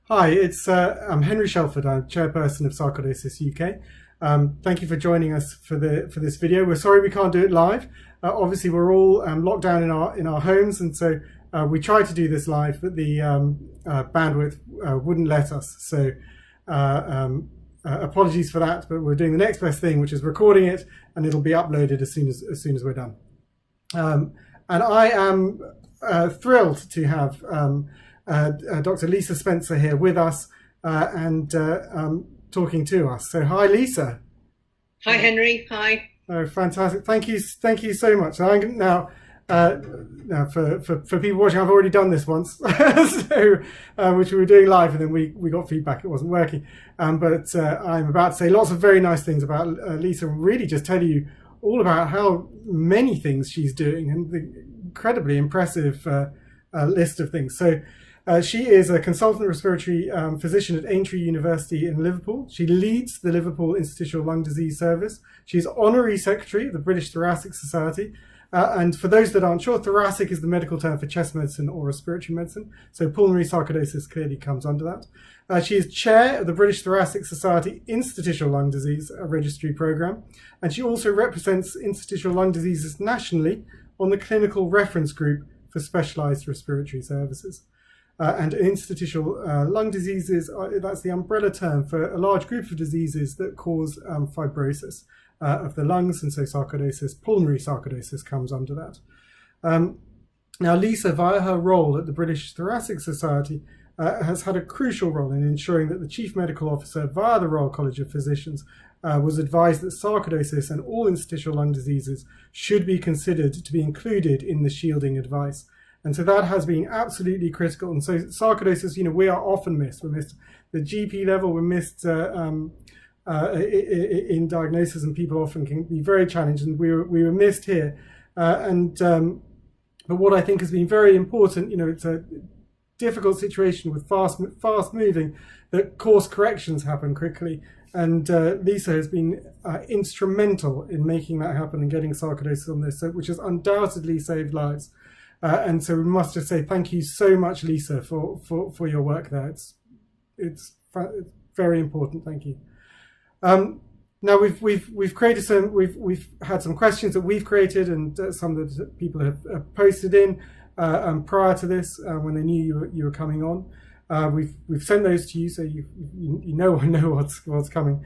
Hi, I'm Henry Shelford. I'm chairperson of SarcoidosisUK. Thank you for joining us for this video. We're sorry we can't do it live. Obviously, we're all locked down in our homes, and so we tried to do this live, but the bandwidth wouldn't let us. So apologies for that. But we're doing the next best thing, which is recording it, and it'll be uploaded as soon as we're done. And I am thrilled to have Dr. Lisa Spencer here with us and talking to us. So hi, Lisa. Hi, Henry. Hi. Oh, fantastic. Thank you so much. Now, for people watching, I've already done this once, so which we were doing live, and then we got feedback it wasn't working. But I'm about to say lots of very nice things about Lisa, and really just tell you all about how many things she's doing and the incredibly impressive list of things. So she is a consultant respiratory physician at Aintree University in Liverpool. She leads the Liverpool Interstitial Lung Disease Service. She's honorary secretary of the British Thoracic Society. And for those that aren't sure, thoracic is the medical term for chest medicine or respiratory medicine. So pulmonary sarcoidosis clearly comes under that. She is chair of the British Thoracic Society Interstitial Lung Disease Registry Programme. And she also represents interstitial lung diseases nationally on the clinical reference group for specialised respiratory services. And interstitial lung diseases, that's the umbrella term for a large group of diseases that cause fibrosis of the lungs, and so sarcoidosis, pulmonary sarcoidosis comes under that. Now, Lisa, via her role at the British Thoracic Society, has had a crucial role in ensuring that the Chief Medical Officer via the Royal College of Physicians was advised that sarcoidosis and all interstitial lung diseases should be considered to be included in the shielding advice. And so that has been absolutely critical. And so sarcoidosis, we are often missed. We're missed at the GP level, we're missed in diagnosis, and people often can be very challenged, and we were missed here. But what I think has been very important, it's a difficult situation with fast moving, that course corrections happen quickly. And Lisa has been instrumental in making that happen and getting sarcoidosis on this, which has undoubtedly saved lives. And so we must just say thank you so much, Lisa, for your work there. It's very important. Thank you. Now we've created we've had some questions that we've created, and some that people have posted in prior to this when they knew you were coming on. We've sent those to you, so you know what's coming.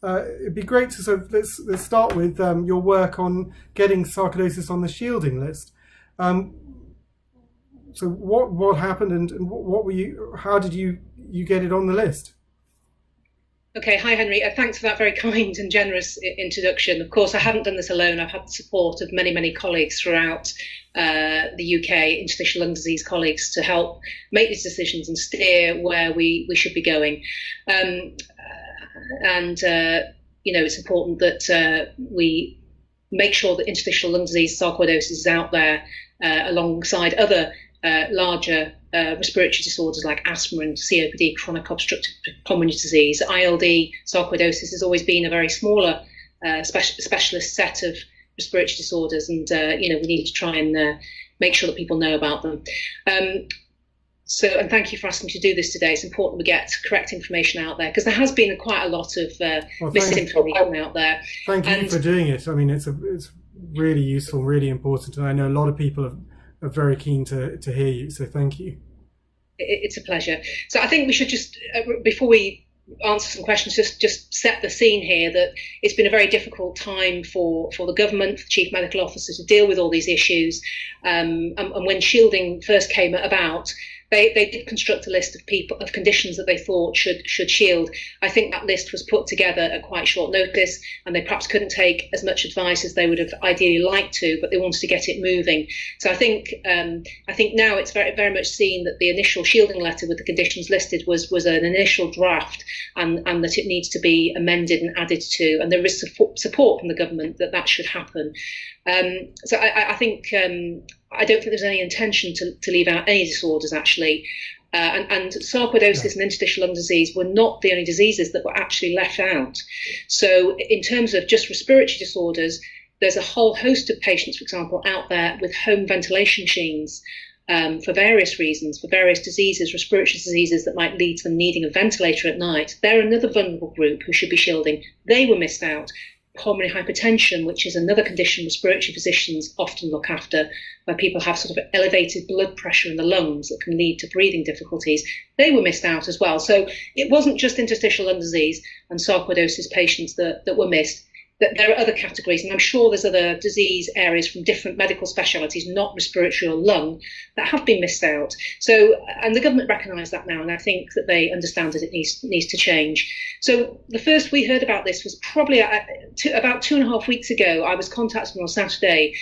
It'd be great to let's start with your work on getting sarcoidosis on the shielding list. So what happened, and what were you? How did you get it on the list? Okay, hi Henry. Thanks for that very kind and generous introduction. Of course, I haven't done this alone. I've had the support of many colleagues throughout the UK, interstitial lung disease colleagues, to help make these decisions and steer where we should be going. It's important that we make sure that interstitial lung disease, sarcoidosis, is out there alongside other larger respiratory disorders like asthma and COPD, chronic obstructive pulmonary disease. ILD, sarcoidosis, has always been a very smaller specialist set of respiratory disorders, and we need to try and make sure that people know about them. And thank you for asking me to do this today. It's important we get correct information out there, because there has been quite a lot of misinformation out there. Thank you for doing it. I mean, it's really useful, really important, and I know a lot of people are very keen to hear you. So thank you. It's a pleasure. So I think we should just, before we answer some questions, just set the scene here that it's been a very difficult time for the government, for the Chief Medical Officer, to deal with all these issues. And when shielding first came about, they did construct a list of conditions that they thought should shield. I think that list was put together at quite short notice, and they perhaps couldn't take as much advice as they would have ideally liked to, but they wanted to get it moving. So I think now it's very, very much seen that the initial shielding letter with the conditions listed was an initial draft, and that it needs to be amended and added to, and there is support from the government that should happen. So I think I don't think there's any intention to leave out any disorders, actually. And sarcoidosis and interstitial lung disease were not the only diseases that were actually left out. So in terms of just respiratory disorders, there's a whole host of patients, for example, out there with home ventilation machines for various reasons, for various diseases, respiratory diseases that might lead to them needing a ventilator at night. They're another vulnerable group who should be shielding. They were missed out. Pulmonary hypertension, which is another condition respiratory physicians often look after, where people have sort of elevated blood pressure in the lungs that can lead to breathing difficulties. They were missed out as well. So it wasn't just interstitial lung disease and sarcoidosis patients that were missed. That there are other categories, and I'm sure there's other disease areas from different medical specialities, not respiratory or lung, that have been missed out. So, and the government recognise that now, and I think that they understand that it needs to change. So the first we heard about this was probably about 2.5 weeks ago. I was contacted on Saturday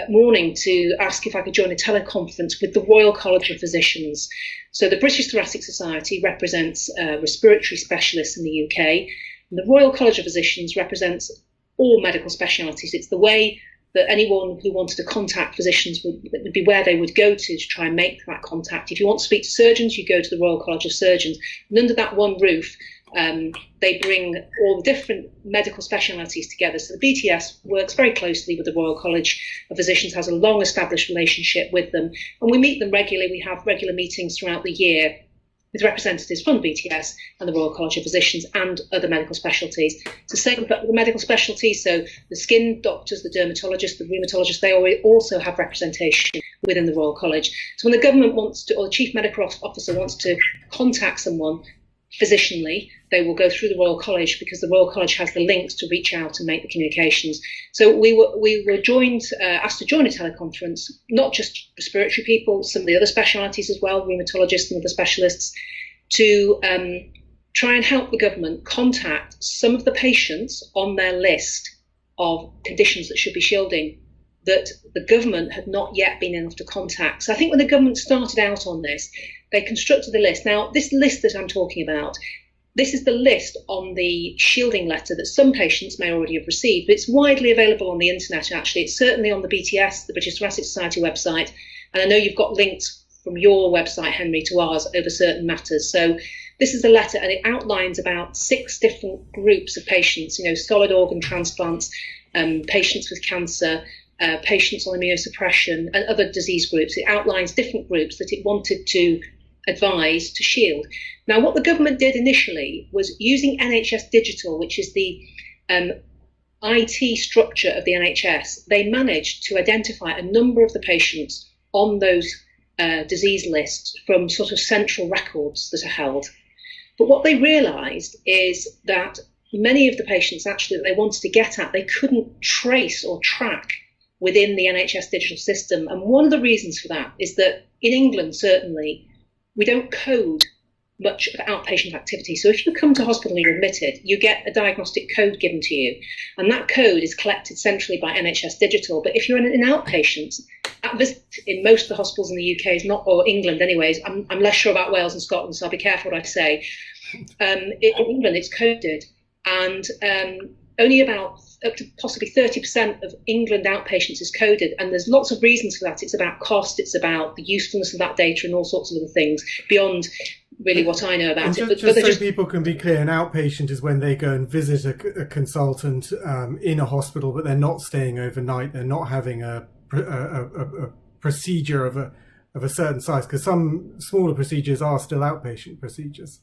morning to ask if I could join a teleconference with the Royal College of Physicians. So the British Thoracic Society represents respiratory specialists in the UK, and the Royal College of Physicians represents all medical specialities. It's the way that anyone who wanted to contact physicians would be where they would go to try and make that contact. If you want to speak to surgeons, you go to the Royal College of Surgeons. And under that one roof, they bring all the different medical specialities together. So the BTS works very closely with the Royal College of Physicians, has a long established relationship with them. And we meet them regularly. We have regular meetings throughout the year with representatives from the BTS and the Royal College of Physicians and other medical specialties. It's the same for the medical specialties, so the skin doctors, the dermatologists, the rheumatologists, they also have representation within the Royal College. So when the government wants to, or the Chief Medical Officer wants to contact someone physicianly, they will go through the Royal College because the Royal College has the links to reach out and make the communications. So we were joined, asked to join a teleconference, not just respiratory people, some of the other specialities as well, rheumatologists and other specialists, to try and help the government contact some of the patients on their list of conditions that should be shielding that the government had not yet been able to contact. So I think when the government started out on this, they constructed the list. Now, this list that I'm talking about, this is the list on the shielding letter that some patients may already have received, but it's widely available on the internet, actually. It's certainly on the BTS, the British Thoracic Society website, and I know you've got links from your website, Henry, to ours over certain matters. So this is the letter, and it outlines about 6 different groups of patients, solid organ transplants, patients with cancer, patients on immunosuppression, and other disease groups. It outlines different groups that it wanted to advise to shield. Now, what the government did initially was using NHS Digital, which is the IT structure of the NHS. They managed to identify a number of the patients on those disease lists from sort of central records that are held. But what they realised is that many of the patients actually that they wanted to get at, they couldn't trace or track within the NHS digital system. And one of the reasons for that is that in England, certainly, we don't code much of outpatient activity. So if you come to hospital and you're admitted, you get a diagnostic code given to you. And that code is collected centrally by NHS Digital. But if you're an outpatient, that visit in most of the hospitals in the UK is not, or England anyways, I'm less sure about Wales and Scotland, so I'll be careful what I say. In England, it's coded. And only about up to possibly 30% of England outpatients is coded, and there's lots of reasons for that. It's about cost, it's about the usefulness of that data, and all sorts of other things beyond really what I know about it. Just so people can be clear, an outpatient is when they go and visit a consultant in a hospital, but they're not staying overnight. They're not having a procedure of a certain size, because some smaller procedures are still outpatient procedures.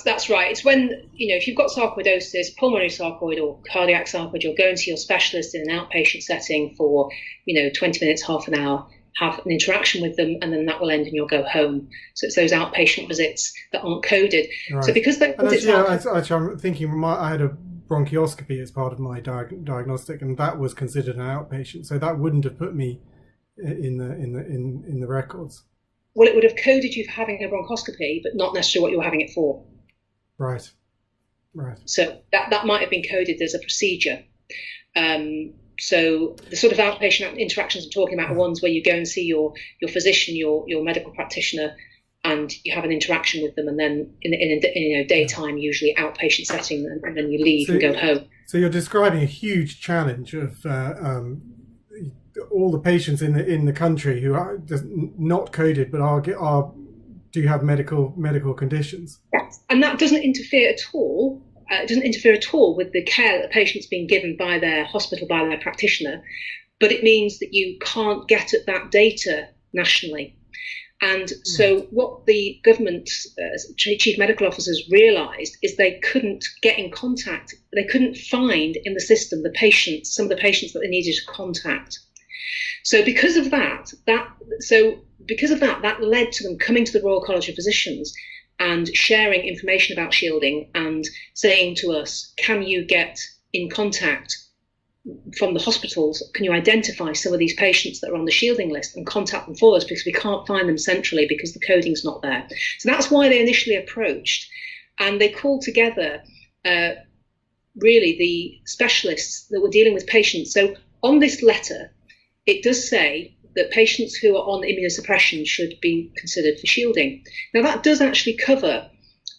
That's right. It's when, if you've got sarcoidosis, pulmonary sarcoid or cardiac sarcoid, you'll go and see your specialist in an outpatient setting for, 20 minutes, half an hour, have an interaction with them, and then that will end and you'll go home. So it's those outpatient visits that aren't coded. Right. So because they... Actually, I'm thinking, I had a bronchioscopy as part of my diagnostic, and that was considered an outpatient. So that wouldn't have put me in the records. Well, it would have coded you for having a bronchoscopy, but not necessarily what you were having it for. Right. So that might have been coded as a procedure. So the sort of outpatient interactions I'm talking about are ones where you go and see your physician, your medical practitioner, and you have an interaction with them, and then in a daytime, usually outpatient setting, and then you leave and go home. So you're describing a huge challenge of all the patients in the country who are just not coded but do have medical conditions. Yes, and that doesn't interfere at all. It doesn't interfere at all with the care that the patient's being given by their hospital, by their practitioner. But it means that you can't get at that data nationally. And so what the government chief medical officers realised is they couldn't get in contact. They couldn't find in the system some of the patients that they needed to contact. So because of that, that led to them coming to the Royal College of Physicians and sharing information about shielding and saying to us, can you get in contact from the hospitals? Can you identify some of these patients that are on the shielding list and contact them for us, because we can't find them centrally because the coding's not there. So that's why they initially approached, and they called together really the specialists that were dealing with patients. So on this letter, it does say that patients who are on immunosuppression should be considered for shielding. Now that does actually cover,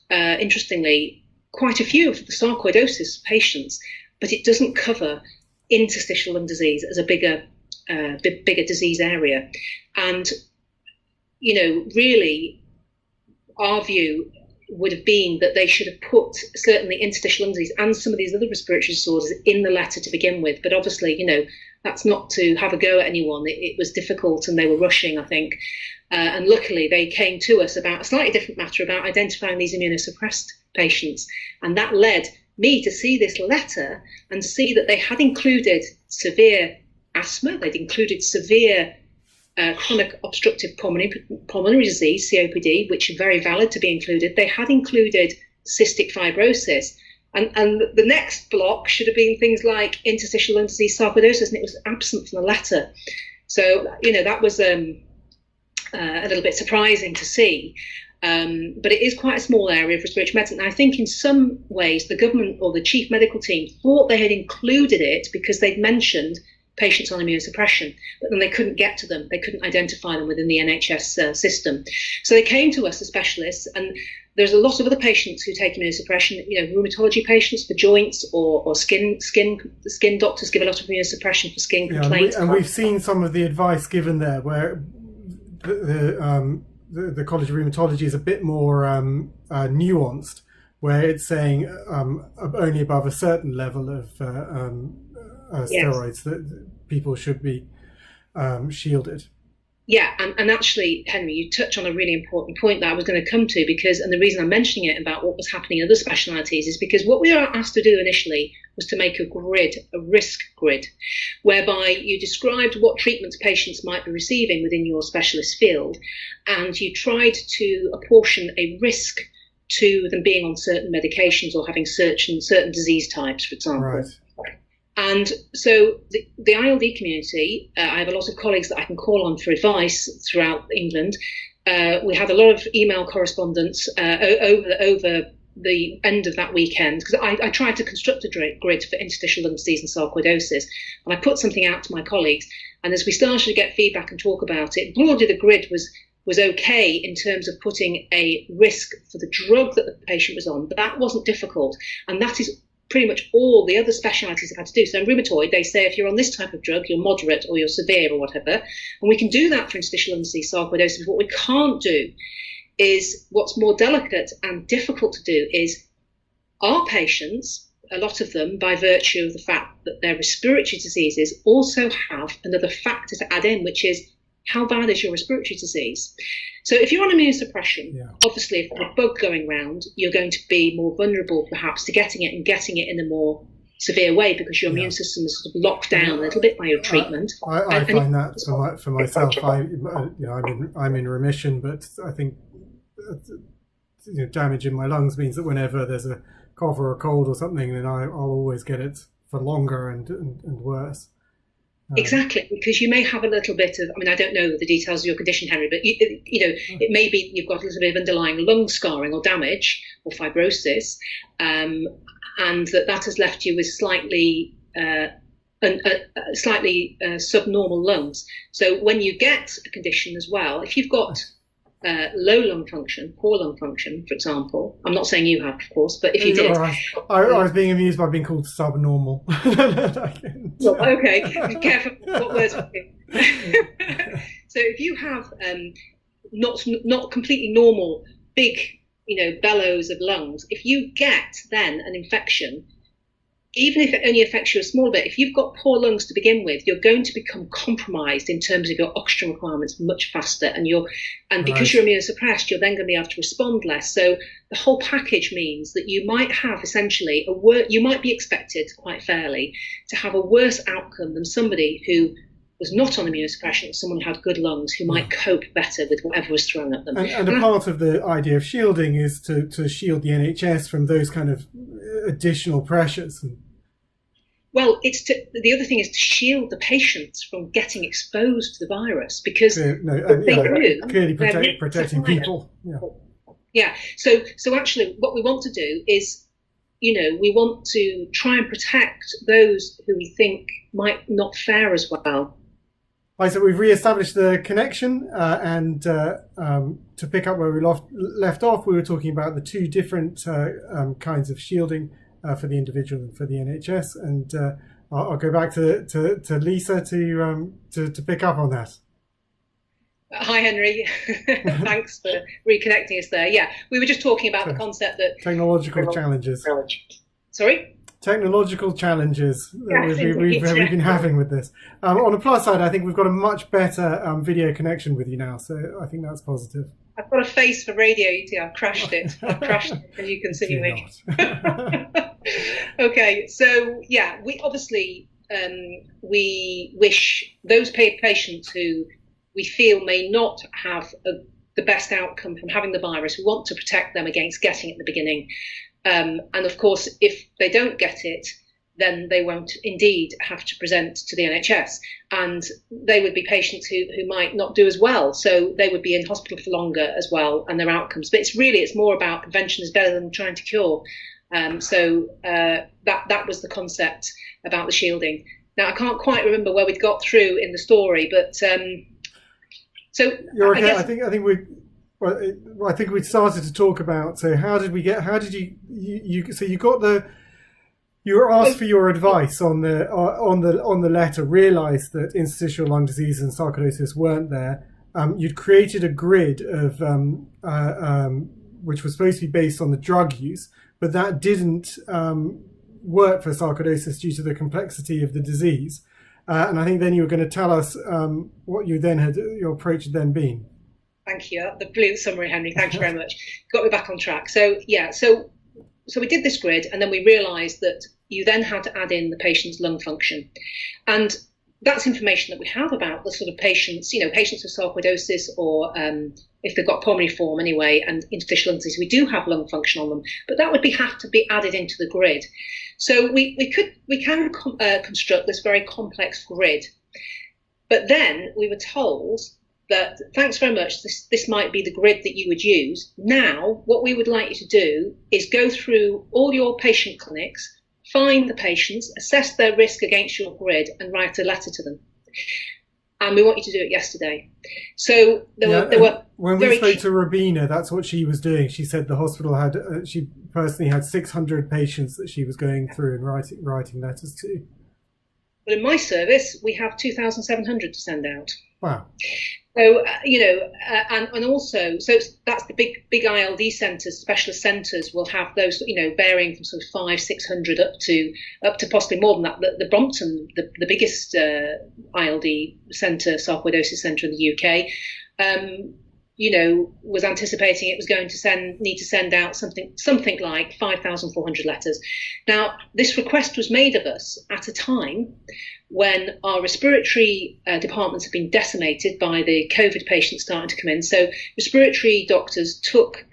interestingly, quite a few of the sarcoidosis patients, but it doesn't cover interstitial lung disease as a bigger disease area. And, really our view would have been that they should have put certainly interstitial lung disease and some of these other respiratory disorders in the letter to begin with. But obviously, that's not to have a go at anyone. It was difficult and they were rushing, I think. And luckily they came to us about a slightly different matter, about identifying these immunosuppressed patients. And that led me to see this letter and see that they had included severe asthma, they'd included severe chronic obstructive pulmonary disease, COPD, which are very valid to be included. They had included cystic fibrosis. And the next block should have been things like interstitial lung disease, sarcoidosis, and it was absent from the letter. So, that was a little bit surprising to see. But it is quite a small area of respiratory medicine. And I think in some ways the government or the chief medical team thought they had included it because they'd mentioned patients on immunosuppression, but then they couldn't get to them. They couldn't identify them within the NHS system. So they came to us as specialists, and there's a lot of other patients who take immunosuppression, rheumatology patients for joints or skin doctors give a lot of immunosuppression for skin complaints. And we've seen some of the advice given there where the College of Rheumatology is a bit more nuanced, where it's saying only above a certain level of steroids that people should be shielded. Yeah, and actually, Henry, you touch on a really important point that I was going to come to, and the reason I'm mentioning it about what was happening in other specialities is because what we were asked to do initially was to make a risk grid, whereby you described what treatments patients might be receiving within your specialist field, and you tried to apportion a risk to them being on certain medications or having certain disease types, for example. Right. And so the ILD community, I have a lot of colleagues that I can call on for advice throughout England. We had a lot of email correspondence over the end of that weekend, because I tried to construct a grid for interstitial lung disease and sarcoidosis, and I put something out to my colleagues. And as we started to get feedback and talk about it, broadly the grid was okay in terms of putting a risk for the drug that the patient was on, but that wasn't difficult. And that is pretty much all the other specialities have had to do. So in rheumatoid, they say if you're on this type of drug, you're moderate or you're severe or whatever. And we can do that for interstitial lung disease, sarcoidosis. What we can't do is, what's more delicate and difficult to do is, our patients, a lot of them, by virtue of the fact that their respiratory diseases, also have another factor to add in, which is, how bad is your respiratory disease? So if you're on immunosuppression, obviously if there's a bug going round, you're going to be more vulnerable perhaps to getting it in a more severe way, because your immune system is sort of locked down a little bit by your treatment. I find that for myself, I'm in remission, but I think damage in my lungs means that whenever there's a cough or a cold or something, then I'll always get it for longer and worse. Exactly, because you may have a little bit of, I don't know the details of your condition, Henry, but it may be you've got a little bit of underlying lung scarring or damage or fibrosis, and that has left you with slightly subnormal lungs. So when you get a condition as well, if you've got low lung function, poor lung function, for example. I'm not saying you have, of course, but if you did. Right. I was being amused by being called subnormal. Well, okay, be careful what words we use. So if you have not completely normal, big, bellows of lungs, if you get then an infection, even if it only affects you a small bit, if you've got poor lungs to begin with, you're going to become compromised in terms of your oxygen requirements much faster, and because you're immunosuppressed, you're then going to be able to respond less. So the whole package means that you might have essentially you might be expected quite fairly to have a worse outcome than somebody who was not on immunosuppression, someone who had good lungs, who might cope better with whatever was thrown at them. And a part of the idea of shielding is to shield the NHS from those kind of additional pressures. Well, the other thing is to shield the patients from getting exposed to the virus, because clearly protecting people. Yeah. So actually, what we want to do is, we want to try and protect those who we think might not fare as well. Right, so we've re-established the connection, and to pick up where we left off, we were talking about the two different kinds of shielding for the individual and for the NHS, and I'll go back to Lisa to pick up on that. Hi, Henry. Thanks for reconnecting us there. Yeah, we were just talking about the concept that technological challenges. Sorry? Technological challenges that we've been having with this. On the plus side, I think we've got a much better video connection with you now, so I think that's positive. I've got a face for radio, you see. I've crashed it, as you can see me. Okay, so yeah, we obviously we wish those patients who we feel may not have the best outcome from having the virus, we want to protect them against getting it at the beginning. And of course, if they don't get it, then they won't indeed have to present to the NHS. And they would be patients who might not do as well. So they would be in hospital for longer as well, and their outcomes. But it's more about prevention is better than trying to cure. So that was the concept about the shielding. Now, I can't quite remember where we'd got through in the story, but so you're okay. I think we started to talk about. So how did you were asked for your advice on the letter, realised that interstitial lung disease and sarcoidosis weren't there. You'd created a grid of which was supposed to be based on the drug use, but that didn't work for sarcoidosis due to the complexity of the disease. And I think then you were going to tell us what your approach had then been. Thank you. The brilliant summary, Henry. Thank you very much. Got me back on track. So yeah, so we did this grid, and then we realised that you then had to add in the patient's lung function, and that's information that we have about the sort of patients, patients with sarcoidosis, or if they've got pulmonary form anyway, and interstitial lung disease, we do have lung function on them, but that would have to be added into the grid. So we can construct this very complex grid, but then we were told that thanks very much, this might be the grid that you would use. Now, what we would like you to do is go through all your patient clinics, find the patients, assess their risk against your grid, and write a letter to them. And we want you to do it yesterday. So when we spoke to Rabina, that's what she was doing. She said the hospital she personally had 600 patients that she was going through and writing letters to. But in my service, we have 2,700 to send out. Wow. So, and also, so that's the big ILD centres, specialist centres will have those, varying from sort of 500-600 up to possibly more than that. The Brompton, the biggest ILD centre, sarcoidosis centre in the UK, was anticipating it was going to need to send out something like 5,400 letters. Now, this request was made of us at a time when our respiratory departments have been decimated by the COVID patients starting to come in. So respiratory doctors took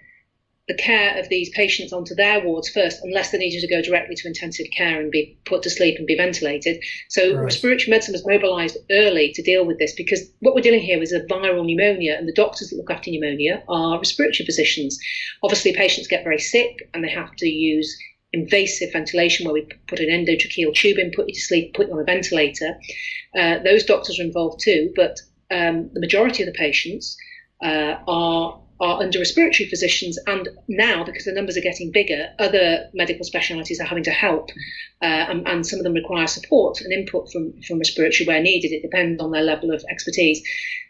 the care of these patients onto their wards first, unless they needed to go directly to intensive care and be put to sleep and be ventilated. So respiratory medicine was mobilised early to deal with this, because what we're dealing here is a viral pneumonia, and the doctors that look after pneumonia are respiratory physicians. Obviously, patients get very sick and they have to use invasive ventilation, where we put an endotracheal tube in, put you to sleep, put you on a ventilator. Those doctors are involved too, but the majority of the patients are under respiratory physicians, and now, because the numbers are getting bigger, other medical specialities are having to help, and some of them require support and input from respiratory where needed. It depends on their level of expertise.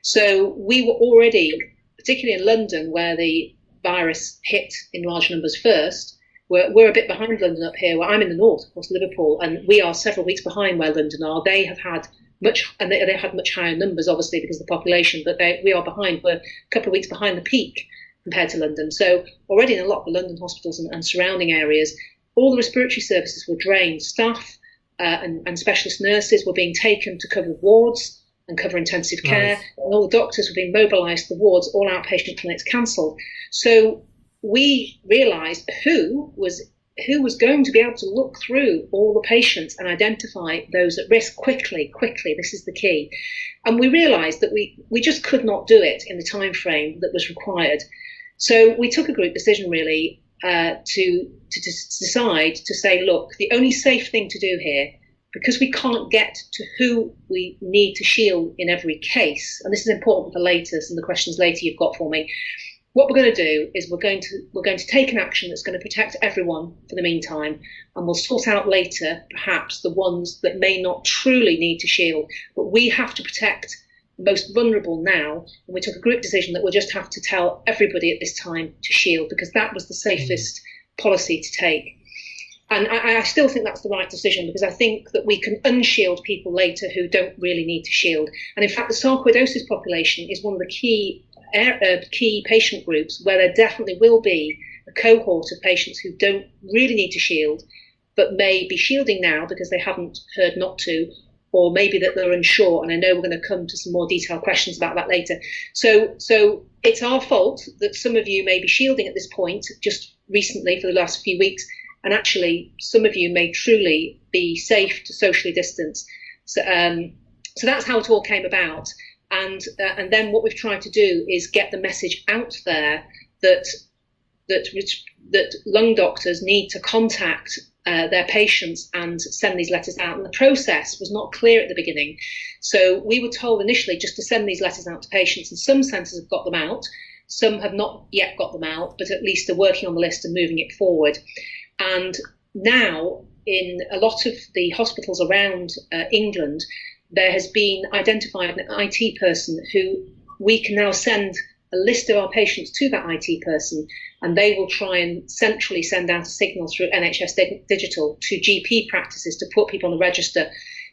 So we were already, particularly in London, where the virus hit in large numbers first, we're a bit behind London up here. Well, I'm in the north, of course, Liverpool, and we are several weeks behind where London are. They have had much, and they had much higher numbers, obviously, because of the population, but we are behind. We're a couple of weeks behind the peak compared to London. So already in a lot of the London hospitals and surrounding areas, all the respiratory services were drained. Staff and specialist nurses were being taken to cover wards and cover intensive care. Nice. And all the doctors were being mobilised to the wards, all outpatient clinics cancelled. So we realised who was going to be able to look through all the patients and identify those at risk quickly. This is the key. And we realised that we just could not do it in the time frame that was required. So we took a group decision, really, to decide to say, look, the only safe thing to do here, because we can't get to who we need to shield in every case, and this is important for later, some of the questions later you've got for me, what we're going to do is we're going to take an action that's going to protect everyone for the meantime, and we'll sort out later perhaps the ones that may not truly need to shield, but we have to protect the most vulnerable now, and we took a group decision that we'll just have to tell everybody at this time to shield, because that was the safest policy to take. And I still think that's the right decision, because I think that we can unshield people later who don't really need to shield. And in fact, the sarcoidosis population is one of the key patient groups where there definitely will be a cohort of patients who don't really need to shield, but may be shielding now because they haven't heard not to, or maybe that they're unsure. And I know we're going to come to some more detailed questions about that later. So it's our fault that some of you may be shielding at this point, just recently for the last few weeks, and actually some of you may truly be safe to socially distance. So that's how it all came about. And then what we've tried to do is get the message out there that lung doctors need to contact their patients and send these letters out. And the process was not clear at the beginning. So we were told initially just to send these letters out to patients, and some centres have got them out. Some have not yet got them out, but at least they're working on the list and moving it forward. And now in a lot of the hospitals around England, there has been identified an IT person who we can now send a list of our patients to that IT person, and they will try and centrally send out a signal through NHS Digital to GP practices to put people on the register.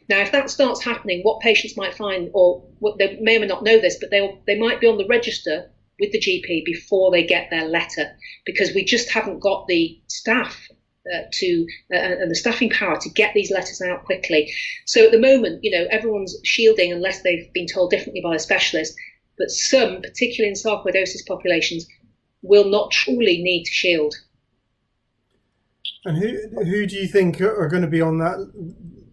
Now, if that starts happening, what patients might find, or what they may or may not know this, but they might be on the register with the GP before they get their letter, because we just haven't got the staff and the staffing power to get these letters out quickly. So at the moment, everyone's shielding unless they've been told differently by a specialist, but some, particularly in sarcoidosis populations, will not truly need to shield. And who do you think are going to be on that?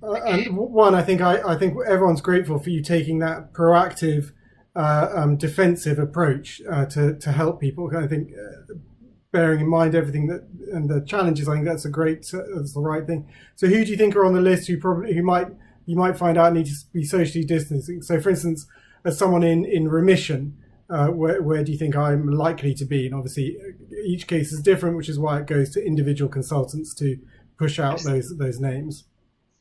And one, I think everyone's grateful for you taking that proactive, defensive approach to help people. I think bearing in mind everything and the challenges, I think that's the right thing. So who do you think are on the list who you might find out need to be socially distancing? So for instance, as someone in remission, where do you think I'm likely to be? And obviously each case is different, which is why it goes to individual consultants to push out those names.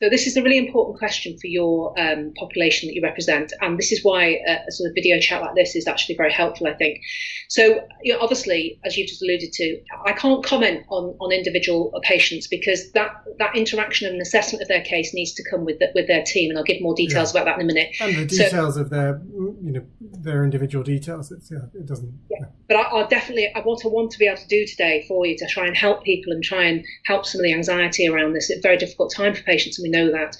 So this is a really important question for your population that you represent, and this is why a sort of video chat like this is actually very helpful, I think. So, obviously, as you just alluded to, I can't comment on individual patients, because that interaction and assessment of their case needs to come with their team, and I'll give more details about that in a minute. And the details of their individual details. It doesn't. Yeah. But what I want to be able to do today for you to try and help people and try and help some of the anxiety around this. It's a very difficult time for patients, and we know that.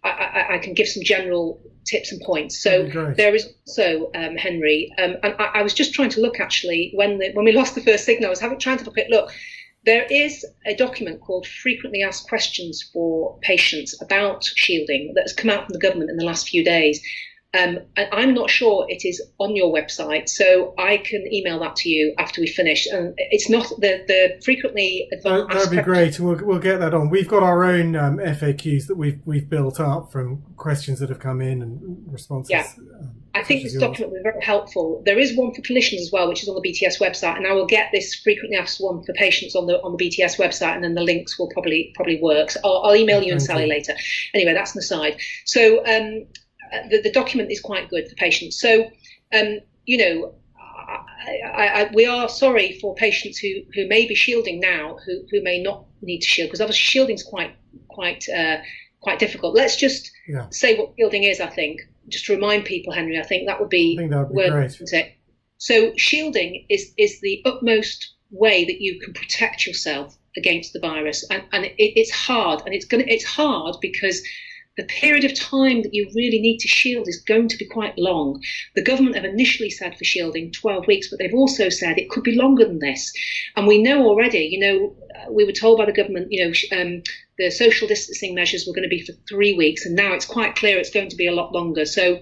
I can give some general tips and points. So there is also, Henry, and I was just trying to look actually when we lost the first signal. I was trying to look. There is a document called Frequently Asked Questions for Patients about shielding that has come out from the government in the last few days. And I'm not sure it is on your website, so I can email that to you after we finish. And it's not the frequently advanced. That'd be great. We'll get that on. We've got our own FAQs that we've built up from questions that have come in and responses. Yeah, I think this document will be very helpful. There is one for clinicians as well, which is on the BTS website, and I will get this frequently asked one for patients on the BTS website, and then the links will probably work. So I'll email you and Sally later. Anyway, that's an aside. So. The document is quite good for patients. So, we are sorry for patients who may be shielding now, who may not need to shield, because obviously shielding is quite difficult. Let's just say what shielding is. I think just to remind people, Henry. I think that would be great. Isn't it? So shielding is the utmost way that you can protect yourself against the virus, and it's hard, and it's hard because the period of time that you really need to shield is going to be quite long. The government have initially said for shielding 12 weeks, but they've also said it could be longer than this. And we know already, we were told by the government, the social distancing measures were going to be for 3 weeks, and now it's quite clear it's going to be a lot longer. So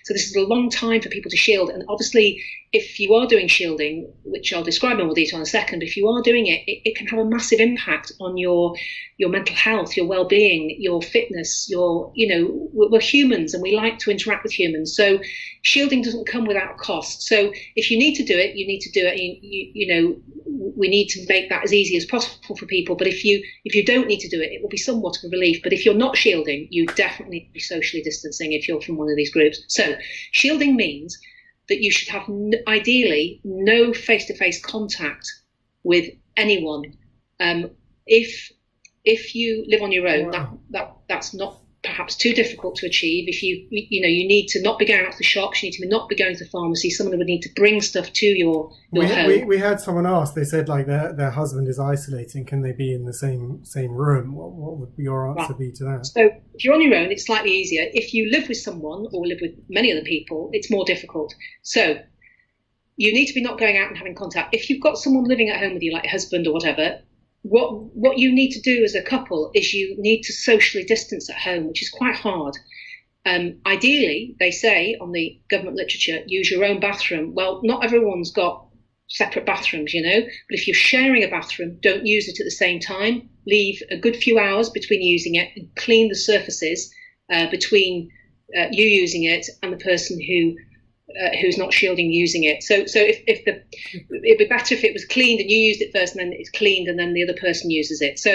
this is a long time for people to shield. And obviously, if you are doing shielding, which I'll describe in more detail in a second, if you are doing it, it can have a massive impact on your mental health, your well-being, your fitness, we're humans and we like to interact with humans. So shielding doesn't come without cost. So if you need to do it, you need to do it. We need to make that as easy as possible for people. But if you don't need to do it, it will be somewhat of a relief. But if you're not shielding, you definitely need to be socially distancing if you're from one of these groups. So shielding means that you should have ideally no face-to-face contact with anyone. If you live on your own, that's not perhaps too difficult to achieve. If you need to not be going out to the shops, you need to not be going to the pharmacy. Someone would need to bring stuff to your home. We had someone ask. They said like their husband is isolating. Can they be in the same room? What would your answer be to that? So if you're on your own, it's slightly easier. If you live with someone or live with many other people, it's more difficult. So you need to be not going out and having contact. If you've got someone living at home with you, like a husband or whatever, what you need to do as a couple is you need to socially distance at home, which is quite hard. Ideally, they say on the government literature, use your own bathroom. Well, not everyone's got separate bathrooms, but if you're sharing a bathroom, don't use it at the same time. Leave a good few hours between using it and clean the surfaces between you using it and the person who's not shielding using it. So it'd be better if it was cleaned and you used it first, and then it's cleaned and then the other person uses it. So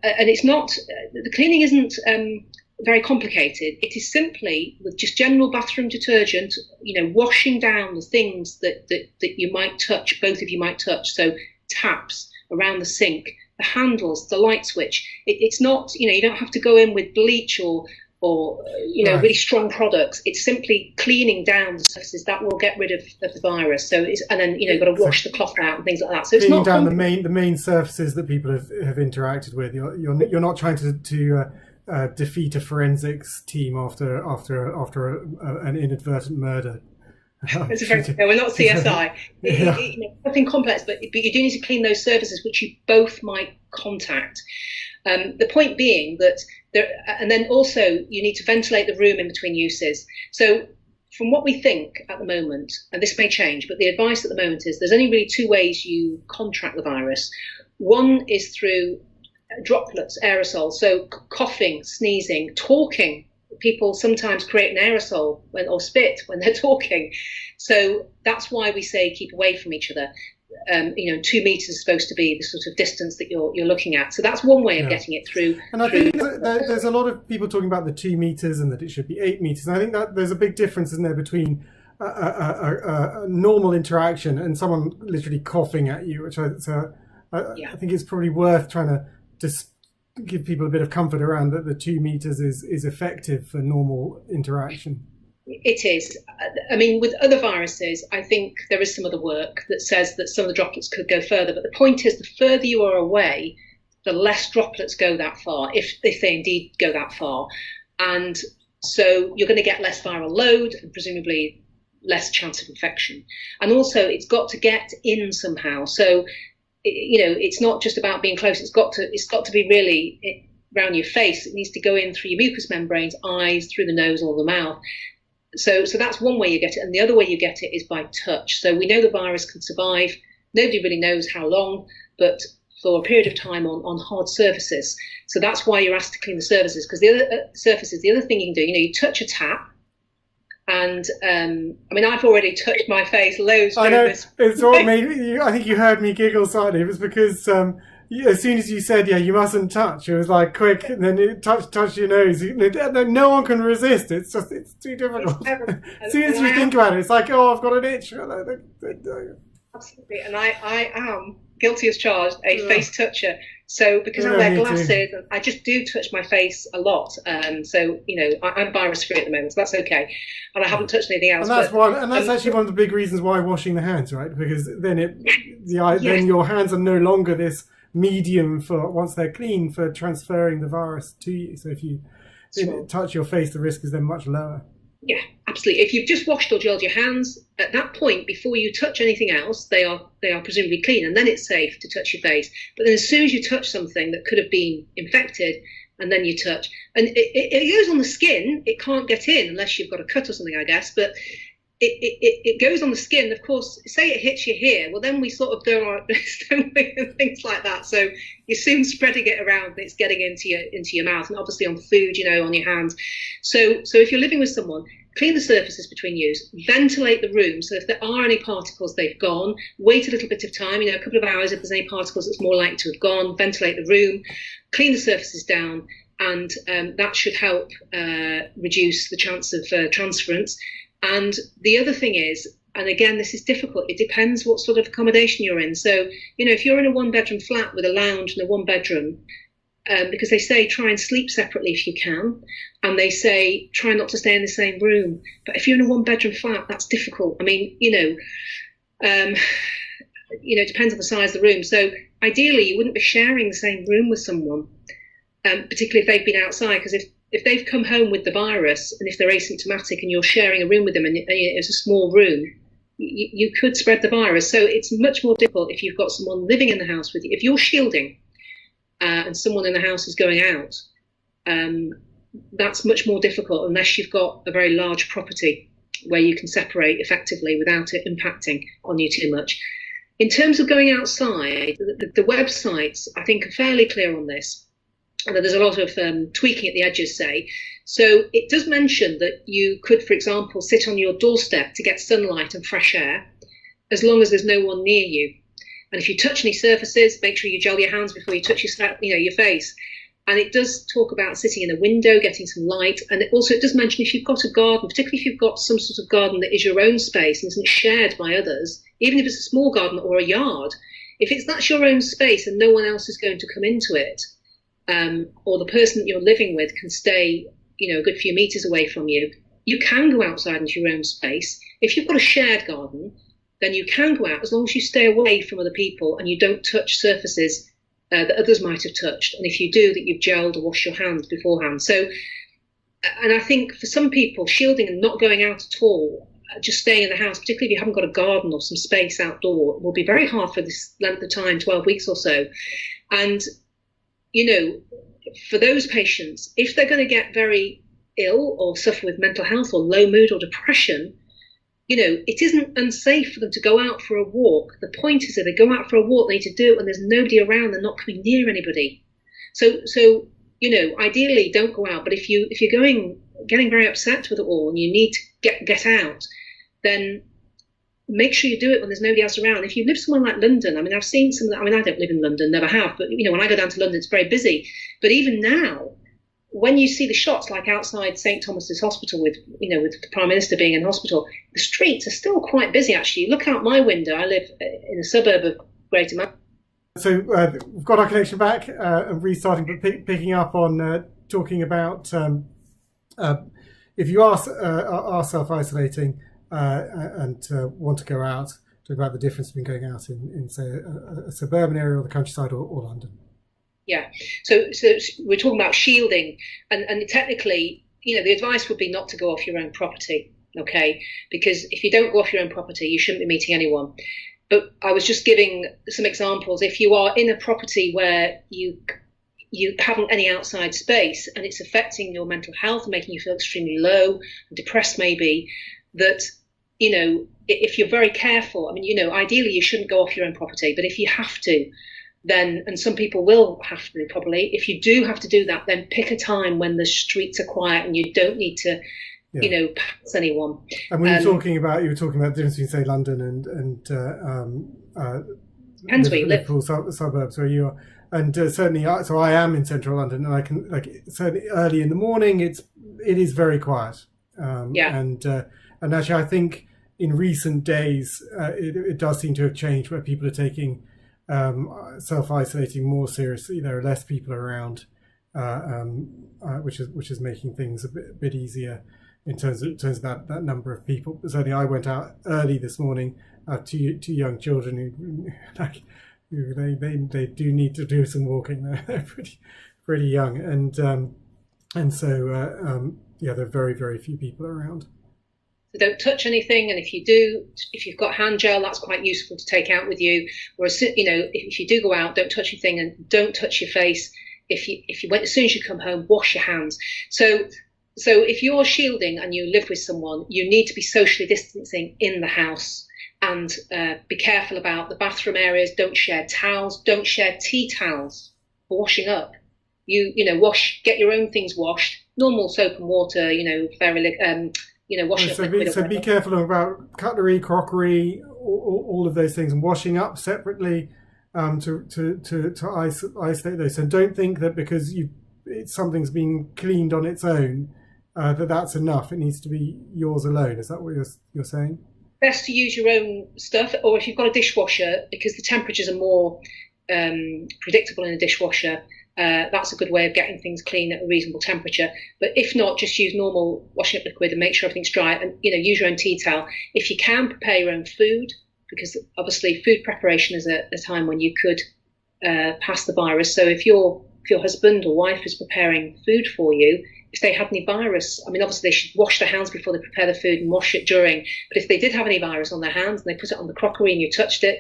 and it's not, the cleaning isn't very complicated. It is simply with just general bathroom detergent, washing down the things that you might touch, both of you might touch. So taps around the sink, the handles, the light switch. It's not, you don't have to go in with bleach or right, really strong products. It's simply cleaning down the surfaces that will get rid of the virus. So and then you've got to wash the cloth out and things like that. So it's not down the main surfaces that people have interacted with. You're not trying to defeat a forensics team after an inadvertent murder. No, we're not CSI. Nothing complex, but you do need to clean those surfaces which you both might contact. The point being that and then also you need to ventilate the room in between uses. So from what we think at the moment, and this may change, but the advice at the moment is there's only really two ways you contract the virus. One is through droplets, aerosols, so coughing, sneezing, talking. People sometimes create an aerosol or spit when they're talking. So that's why we say keep away from each other. 2 meters is supposed to be the sort of distance that you're looking at. So that's one way of getting it through. And I think there's a lot of people talking about the 2 meters and that it should be 8 meters. And I think that there's a big difference, isn't there, between a normal interaction and someone literally coughing at you, which I think it's probably worth trying to just give people a bit of comfort around that the 2 meters is effective for normal interaction. It is. I mean, with other viruses, I think there is some other work that says that some of the droplets could go further. But the point is, the further you are away, the less droplets go that far, if they indeed go that far. And so you're going to get less viral load and presumably less chance of infection. And also, it's got to get in somehow. So, it's not just about being close. It's got to be really around your face. It needs to go in through your mucous membranes, eyes, through the nose or the mouth. So that's one way you get it, and the other way you get it is by touch. So we know the virus can survive. Nobody really knows how long, but for a period of time on hard surfaces. So that's why you're asked to clean the surfaces, because the other thing you can do, you touch a tap, and I've already touched my face loads. I know it's all made. I think you heard me giggle slightly. It was because as soon as you said, you mustn't touch, it was like quick, and then you touch your nose. No one can resist. It's too difficult. As soon as you think about it, it's like, oh, I've got an itch. Absolutely, and I am guilty as charged, a face toucher. So because I wear glasses, I just do touch my face a lot. So I'm virus-free at the moment, so that's okay. And I haven't touched anything else. And that's actually one of the big reasons why washing the hands, right? Because then then your hands are no longer this medium for, once they're clean, for transferring the virus to you. So if you touch your face, the risk is then much lower. Yeah, absolutely. If you've just washed or gelled your hands, at that point, before you touch anything else, they are presumably clean, and then it's safe to touch your face. But then as soon as you touch something that could have been infected, and then you touch, and it goes on the skin, it can't get in unless you've got a cut or something, I guess, but it goes on the skin. Of course, say it hits you here, well, then we sort of go on and things like that. So you're soon spreading it around, and it's getting into your mouth, and obviously on food, on your hands. So if you're living with someone, clean the surfaces between you, ventilate the room. So if there are any particles, they've gone. Wait a little bit of time, a couple of hours. If there's any particles, it's more likely to have gone. Ventilate the room, clean the surfaces down, and that should help reduce the chance of transference. And the other thing is, and again, this is difficult, it depends what sort of accommodation you're in. So, if you're in a one-bedroom flat with a lounge and a one-bedroom, because they say try and sleep separately if you can, and they say try not to stay in the same room. But if you're in a one-bedroom flat, that's difficult. I mean, it depends on the size of the room. So ideally, you wouldn't be sharing the same room with someone, particularly if they've been outside, because if they've come home with the virus, and if they're asymptomatic and you're sharing a room with them and it's a small room, you could spread the virus. So it's much more difficult if you've got someone living in the house with you. If you're shielding and someone in the house is going out, that's much more difficult unless you've got a very large property where you can separate effectively without it impacting on you too much. In terms of going outside, the websites, I think, are fairly clear on this. Although there's a lot of tweaking at the edges, say. So it does mention that you could, for example, sit on your doorstep to get sunlight and fresh air, as long as there's no one near you. And if you touch any surfaces, make sure you gel your hands before you touch your face. And it does talk about sitting in a window, getting some light. And it does mention if you've got a garden, particularly if you've got some sort of garden that is your own space and isn't shared by others, even if it's a small garden or a yard, if that's your own space and no one else is going to come into it, or the person that you're living with can stay, a good few meters away from you, you can go outside into your own space. If you've got a shared garden, then you can go out as long as you stay away from other people and you don't touch surfaces that others might have touched. And if you do, that you've gelled or washed your hands beforehand. So, and I think for some people, shielding and not going out at all, just staying in the house, particularly if you haven't got a garden or some space outdoor, will be very hard for this length of time, 12 weeks or so. And for those patients, if they're going to get very ill or suffer with mental health or low mood or depression, it isn't unsafe for them to go out for a walk. The point is that they go out for a walk, they need to do it when there's nobody around, they're not coming near anybody. So ideally don't go out. But if you're getting very upset with it all and you need to get out, then make sure you do it when there's nobody else around. If you live somewhere like London, I've seen I don't live in London, never have, but when I go down to London, it's very busy. But even now, when you see the shots like outside St Thomas's Hospital with the Prime Minister being in hospital, the streets are still quite busy actually. Look out my window, I live in a suburb of Greater Manchester. So we've got our connection back and restarting, but picking up on talking about if you are self-isolating, and want to go out, talk about the difference between going out in say, a suburban area or the countryside or London. Yeah, so we're talking about shielding, and technically, the advice would be not to go off your own property, okay? Because if you don't go off your own property, you shouldn't be meeting anyone. But I was just giving some examples. If you are in a property where you haven't any outside space and it's affecting your mental health, making you feel extremely low and depressed maybe, that, if you're very careful, ideally you shouldn't go off your own property, but if you have to, then, and some people will have to probably, if you do have to do that, then pick a time when the streets are quiet and you don't need to, pass anyone. And when you were talking about the difference between, say, London and Liverpool suburbs where you are, and certainly, so I am in central London, and I can certainly early in the morning. It is very quiet, and actually, I think in recent days it does seem to have changed, where people are taking self-isolating more seriously. There are less people around, which is making things a bit easier in terms of that number of people. But certainly, I went out early this morning. Two young children who they do need to do some walking. They're pretty young, and so there are very, very few people around. So don't touch anything, and if you've got hand gel, that's quite useful to take out with you. Whereas, if you do go out, don't touch anything and don't touch your face. If you went, as soon as you come home, wash your hands. So if you're shielding and you live with someone, you need to be socially distancing in the house. And be careful about the bathroom areas. Don't share towels. Don't share tea towels for washing up. Get your own things washed. Normal soap and water. Washing up liquid. So be careful about cutlery, crockery, all of those things, and washing up separately to isolate those. So don't think that because something's been cleaned on its own that's enough. It needs to be yours alone. Is that what you're saying? Best to use your own stuff, or if you've got a dishwasher, because the temperatures are more predictable in a dishwasher, that's a good way of getting things clean at a reasonable temperature. But if not, just use normal washing up liquid and make sure everything's dry, and use your own tea towel. If you can, prepare your own food, because obviously food preparation is a time when you could pass the virus. So if your husband or wife is preparing food for you, if they had any virus, obviously they should wash their hands before they prepare the food and wash it during. But if they did have any virus on their hands and they put it on the crockery and you touched it,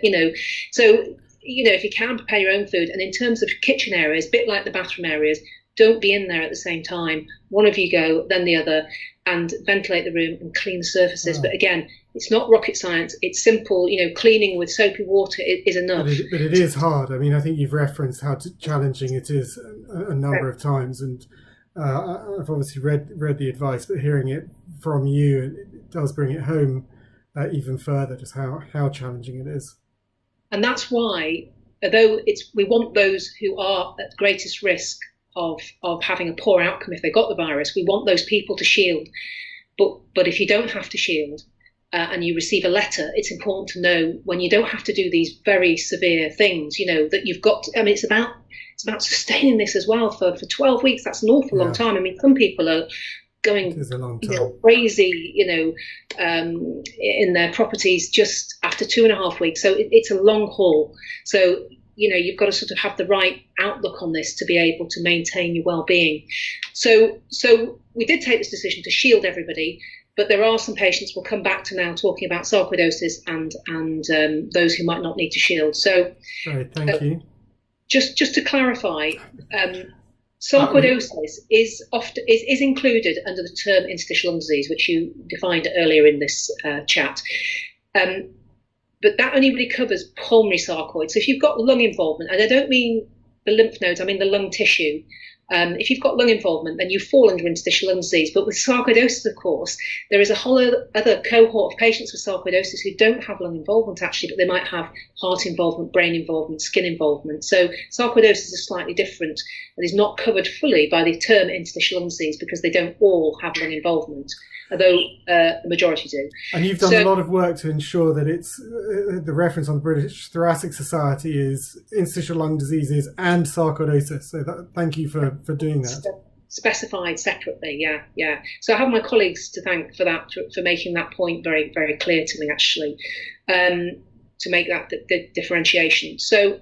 so, if you can, prepare your own food. And in terms of kitchen areas, a bit like the bathroom areas, don't be in there at the same time. One of you go, then the other, and ventilate the room and clean the surfaces. Oh. But again, it's not rocket science. It's simple. cleaning with soapy water is enough. But it is hard. I think you've referenced how challenging it is a number of times, and I've obviously read the advice, but hearing it from you, it does bring it home even further, just how challenging it is. And that's why, although we want those who are at greatest risk of having a poor outcome if they got the virus, we want those people to shield. But if you don't have to shield and you receive a letter, it's important to know when you don't have to do these very severe things, that you've got to, it's about sustaining this as well for 12 weeks. That's an awful long time. Some people are going crazy, in their properties just after 2.5 weeks. So it's a long haul. So, you've got to sort of have the right outlook on this to be able to maintain your well-being. So we did take this decision to shield everybody, but there are some patients we'll come back to now talking about sarcoidosis and those who might not need to shield. So, right, thank you. Just to clarify, sarcoidosis is included under the term interstitial lung disease, which you defined earlier in this chat. But that only really covers pulmonary sarcoid. So if you've got lung involvement, and I don't mean the lymph nodes, I mean the lung tissue. If you've got lung involvement, then you fall under interstitial lung disease. But with sarcoidosis, of course, there is a whole other cohort of patients with sarcoidosis who don't have lung involvement, actually, but they might have heart involvement, brain involvement, skin involvement. So sarcoidosis is slightly different and is not covered fully by the term interstitial lung disease because they don't all have lung involvement, although the majority do. And you've done a lot of work to ensure that it's the reference on the British Thoracic Society is interstitial lung diseases and sarcoidosis. So thank you for doing that. Specified separately, yeah. So I have my colleagues to thank for that, for making that point very, very clear to me, actually, to make that the differentiation. So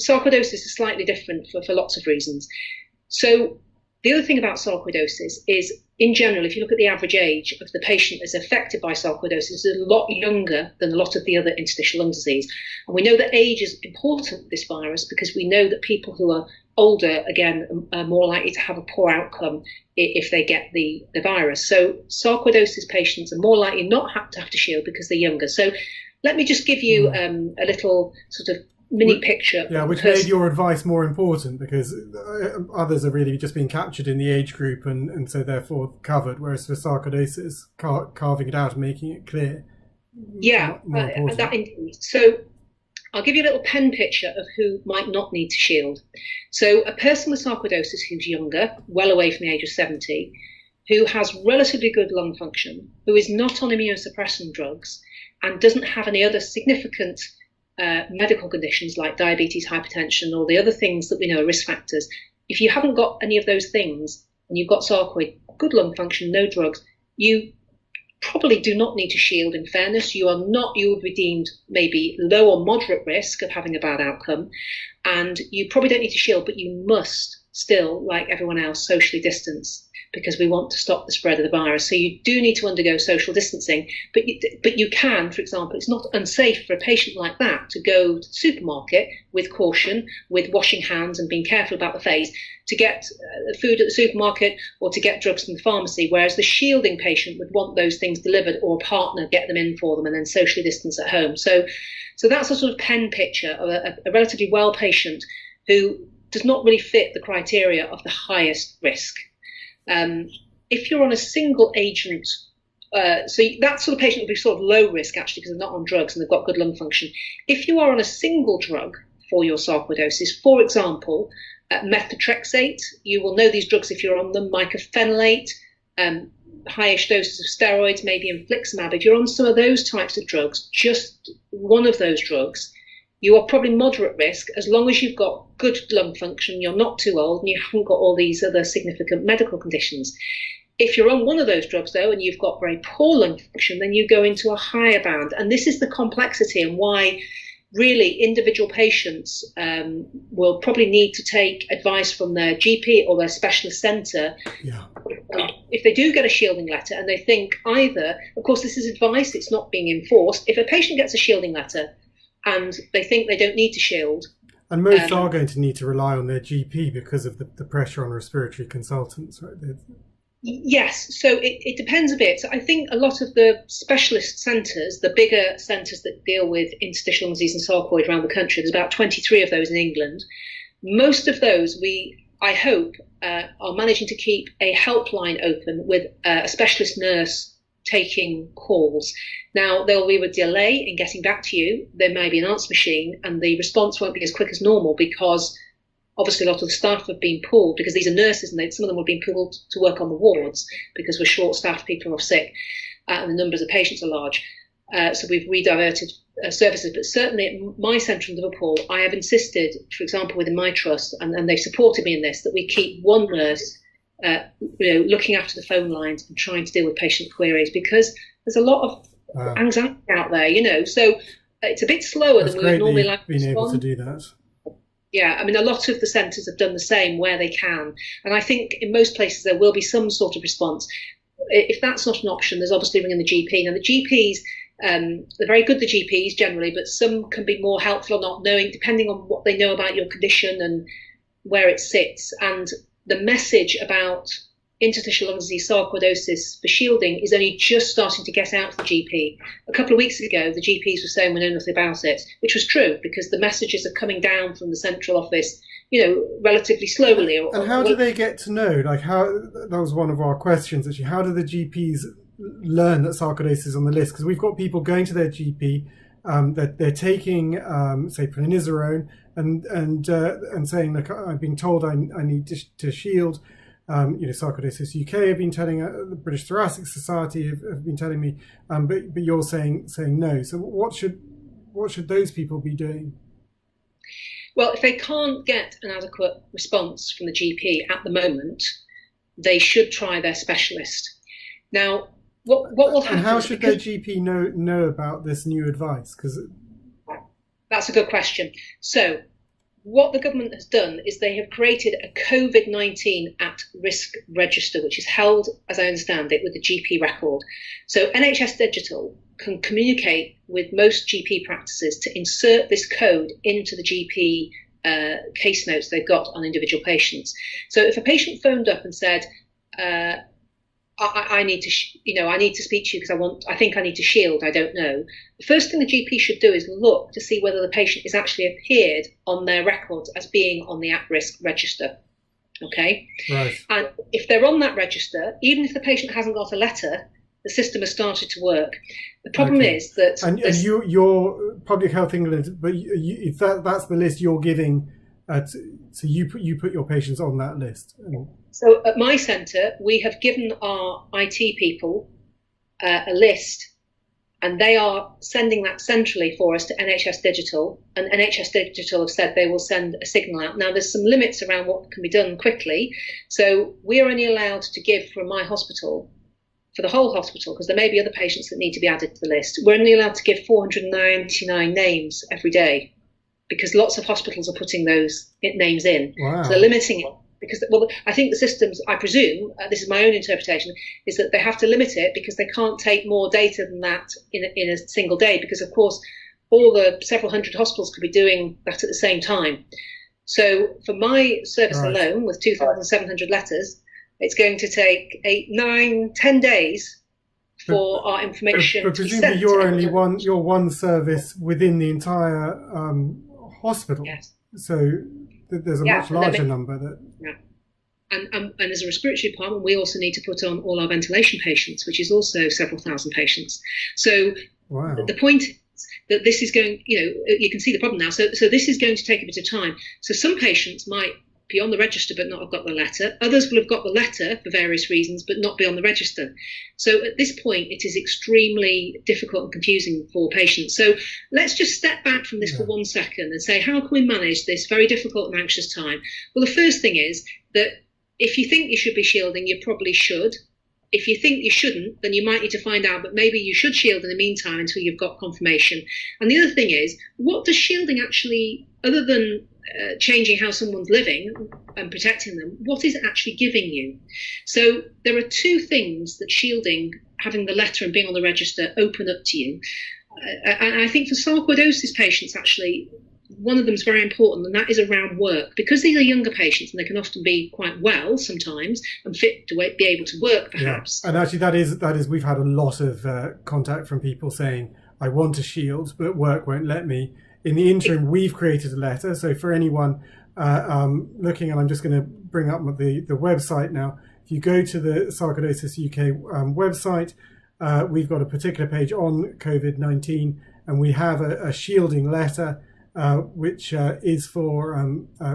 sarcoidosis is slightly different for lots of reasons. So the other thing about sarcoidosis is, in general, if you look at the average age of the patient that's affected by sarcoidosis, it's a lot younger than a lot of the other interstitial lung disease. And we know that age is important with this virus because we know that people who are older, again, are more likely to have a poor outcome if they get the virus. So sarcoidosis patients are more likely not to have to shield because they're younger. So let me just give you a little sort of mini picture. Yeah, which made your advice more important because others are really just being captured in the age group and so therefore covered, whereas for sarcoidosis, carving it out and making it clear. Yeah, that indeed. So I'll give you a little pen picture of who might not need to shield. So a person with sarcoidosis who's younger, well away from the age of 70, who has relatively good lung function, who is not on immunosuppressant drugs, and doesn't have any other significant medical conditions like diabetes, hypertension, or the other things that we know are risk factors. If you haven't got any of those things, and you've got sarcoid, good lung function, no drugs, you probably do not need to shield. In fairness, you would be deemed maybe low or moderate risk of having a bad outcome, and you probably don't need to shield, but you must still, like everyone else, socially distance, because we want to stop the spread of the virus. So you do need to undergo social distancing, but you can, for example, it's not unsafe for a patient like that to go to the supermarket with caution, with washing hands and being careful about the face, to get food at the supermarket or to get drugs from the pharmacy, whereas the shielding patient would want those things delivered, or a partner get them in for them and then socially distance at home. So that's a sort of pen picture of a relatively well patient who does not really fit the criteria of the highest risk. If you're on a single agent, so that sort of patient will be sort of low risk actually, because they're not on drugs and they've got good lung function. If you are on a single drug for your sarcoidosis, for example, methotrexate, you will know these drugs if you're on them, mycophenolate, highish doses of steroids, maybe infliximab. If you're on some of those types of drugs, just one of those drugs, you are probably moderate risk as long as you've got good lung function, you're not too old, and you haven't got all these other significant medical conditions. If you're on one of those drugs, though, and you've got very poor lung function, then you go into a higher band. And this is the complexity and why really individual patients will probably need to take advice from their GP or their specialist centre. Yeah. If they do get a shielding letter and they think either, of course, this is advice, it's not being enforced. If a patient gets a shielding letter and they think they don't need to shield. And most are going to need to rely on their GP because of the pressure on respiratory consultants, right? Yes, so it depends a bit. So I think a lot of the specialist centres, the bigger centres that deal with interstitial lung disease and sarcoid around the country, there's about 23 of those in England. Most of those, I hope, are managing to keep a helpline open with a specialist nurse taking calls. Now, there will be a delay in getting back to you. There may be an answer machine and the response won't be as quick as normal because obviously a lot of the staff have been pulled because these are nurses and some of them have been pulled to work on the wards because we're short-staffed, people are off sick, and the numbers of patients are large. So we've rediverted services. But certainly at my centre in Liverpool, I have insisted, for example, within my trust, and they've supported me in this, that we keep one nurse looking after the phone lines and trying to deal with patient queries, because there's a lot of anxiety out there, so it's a bit slower than we would normally like to respond. Able to do that. Yeah, I mean, a lot of the centres have done the same where they can, and I think in most places there will be some sort of response. If that's not an option, there's obviously ringing the GP. Now the GPs, they're very good, the GPs generally, but some can be more helpful or not, knowing depending on what they know about your condition and where it sits. And the message about interstitial lung disease, sarcoidosis for shielding is only just starting to get out to the GP. A couple of weeks ago, the GPs were saying we know nothing about it, which was true because the messages are coming down from the central office, relatively slowly. And how do they get to know? That was one of our questions actually. How do the GPs learn that sarcoidosis is on the list? Because we've got people going to their GP, that they're taking, say, prednisolone, and saying, look, I've been told I need to shield. SarcoidosisUK have been telling, the British Thoracic Society have been telling me, but you're saying no. So what should those people be doing? Well, if they can't get an adequate response from the GP at the moment, they should try their specialist. Now, what will happen? And how should their GP know about this new advice? Because that's a good question. So, what the government has done is they have created a COVID-19 at-risk register, which is held, as I understand it, with the GP record. So NHS Digital can communicate with most GP practices to insert this code into the GP case notes they've got on individual patients. So if a patient phoned up and said, I need to, I need to speak to you because I think I need to shield, I don't know. The first thing the GP should do is look to see whether the patient is actually appeared on their records as being on the at-risk register. Okay? Right. And if they're on that register, even if the patient hasn't got a letter, the system has started to work. The problem is that... And your Public Health England, but if that's the list you're giving, so you put your patients on that list. So at my centre, we have given our IT people a list, and they are sending that centrally for us to NHS Digital, and NHS Digital have said they will send a signal out. Now, there's some limits around what can be done quickly, so we are only allowed to give from my hospital, for the whole hospital, because there may be other patients that need to be added to the list. We're only allowed to give 499 names every day, because lots of hospitals are putting those names in. Wow. So they're limiting it. Because, well, I think the systems, I presume, this is my own interpretation, is that they have to limit it because they can't take more data than that in a single day, because, of course, all the several hundred hospitals could be doing that at the same time. So for my service alone, with 2,700 letters, it's going to take 8, 9, 10 days for our information but to be presumably sent. you're one service within the entire hospital. Yes. So there's a much larger number that. Yeah. And as a respiratory department, we also need to put on all our ventilation patients, which is also several thousand patients. So the point is that this is going, you can see the problem now. So this is going to take a bit of time. So some patients might be on the register but not have got the letter. Others will have got the letter for various reasons but not be on the register. So at this point, it is extremely difficult and confusing for patients. So let's just step back from this for 1 second and say, how can we manage this very difficult and anxious time? Well, the first thing is that if you think you should be shielding, you probably should. If you think you shouldn't, then you might need to find out, but maybe you should shield in the meantime until you've got confirmation. And the other thing is, what does shielding actually, other than changing how someone's living and protecting them, what is it actually giving you? So there are two things that shielding, having the letter and being on the register, open up to you. And I think for sarcoidosis patients, actually, one of them is very important, and that is around work. Because these are younger patients and they can often be quite well sometimes and fit to be able to work, perhaps. Yeah. And actually, that is we've had a lot of contact from people saying, I want to shield, but work won't let me. In the interim, we've created a letter. So for anyone looking, and I'm just going to bring up the website now. If you go to the SarcoidosisUK website, we've got a particular page on COVID-19, and we have a shielding letter, which is for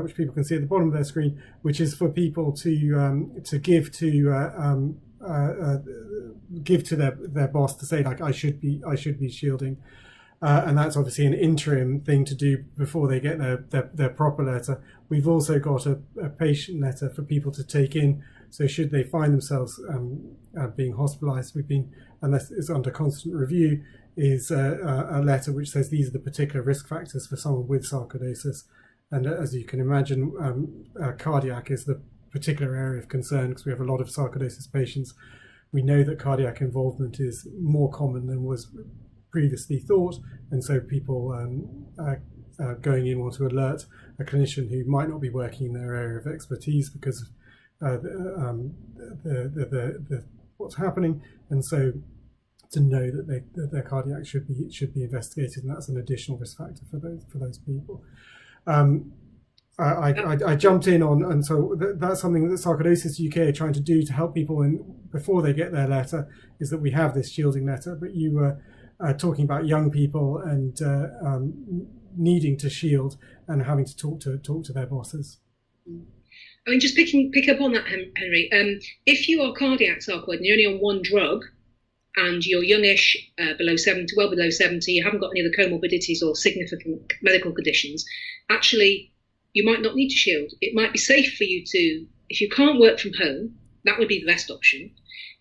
which people can see at the bottom of their screen, which is for people to give to their boss to say, like, I should be shielding. And that's obviously an interim thing to do before they get their proper letter. We've also got a patient letter for people to take in. So should they find themselves being hospitalised, and this is under constant review, is a letter which says these are the particular risk factors for someone with sarcoidosis. And as you can imagine, cardiac is the particular area of concern because we have a lot of sarcoidosis patients. We know that cardiac involvement is more common than was previously thought, and so people going in want to alert a clinician who might not be working in their area of expertise because of what's happening, and so to know that their cardiac should be investigated, and that's an additional risk factor for those people. I jumped in on, and so that's something that SarcoidosisUK are trying to do to help people before they get their letter, is that we have this shielding letter. But you were talking about young people and needing to shield and having to talk to their bosses. I mean, just pick up on that, Henry. If you are cardiac sarcoid and you're only on one drug, and you're youngish, below 70, well below 70, you haven't got any other comorbidities or significant medical conditions, actually, you might not need to shield. It might be safe for you to, if you can't work from home, that would be the best option.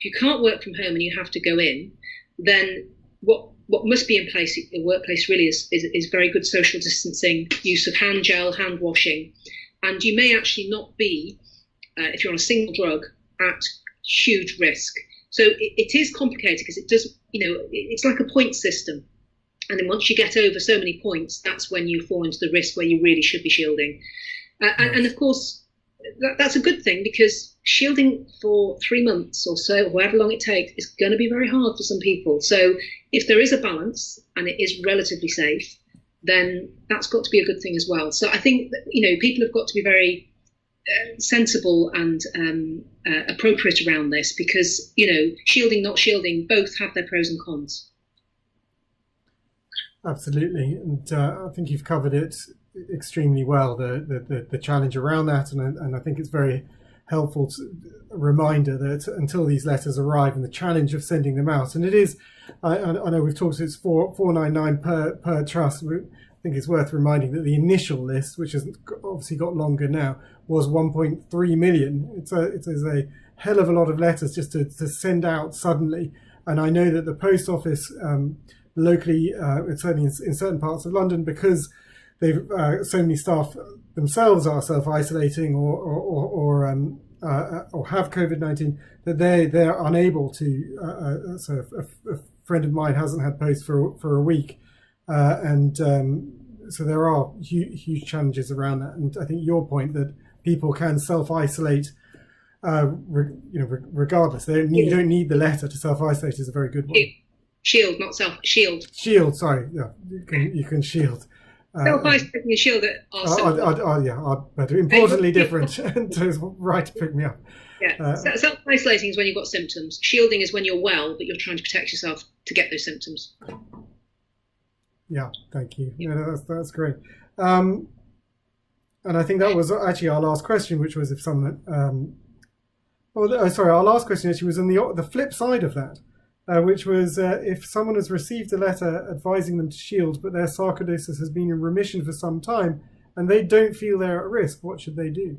If you can't work from home and you have to go in, then what must be in place in the workplace really is very good social distancing, use of hand gel, hand washing, and you may actually not be, if you're on a single drug, at huge risk. So it is complicated because it does, it's like a point system. And then once you get over so many points, that's when you fall into the risk where you really should be shielding. And of course, that's a good thing, because shielding for 3 months or so, however long it takes, is going to be very hard for some people. So if there is a balance and it is relatively safe, then that's got to be a good thing as well. So I think that, people have got to be very sensible and appropriate around this, because shielding, not shielding, both have their pros and cons. Absolutely, and I think you've covered it extremely well. The challenge around that, and I think it's very helpful a reminder that until these letters arrive, and the challenge of sending them out, and it is, I know we've talked. It's $4.99 per trust. I think it's worth reminding that the initial list, which has obviously got longer now, was 1.3 million. It's a hell of a lot of letters just to send out suddenly, and I know that the post office. Locally, certainly in certain parts of London, because they've so many staff themselves are self-isolating or have COVID-19, that they're unable to. So a friend of mine hasn't had post for a week, and so there are huge challenges around that. And I think your point that people can self-isolate. Regardless, you don't need the letter to self-isolate is a very good one. Shield, not shield. Shield, sorry. Yeah, you can shield. Self-isolating and shield are better. Importantly different. And it's right to pick me up. Yeah. Self-isolating is when you've got symptoms. Shielding is when you're well, but you're trying to protect yourself to get those symptoms. Yeah, thank you. Yeah. No, that's great. And I think that was actually our last question, which was if someone. Our last question actually was on the flip side of that. Which was if someone has received a letter advising them to shield, but their sarcoidosis has been in remission for some time, and they don't feel they're at risk, what should they do?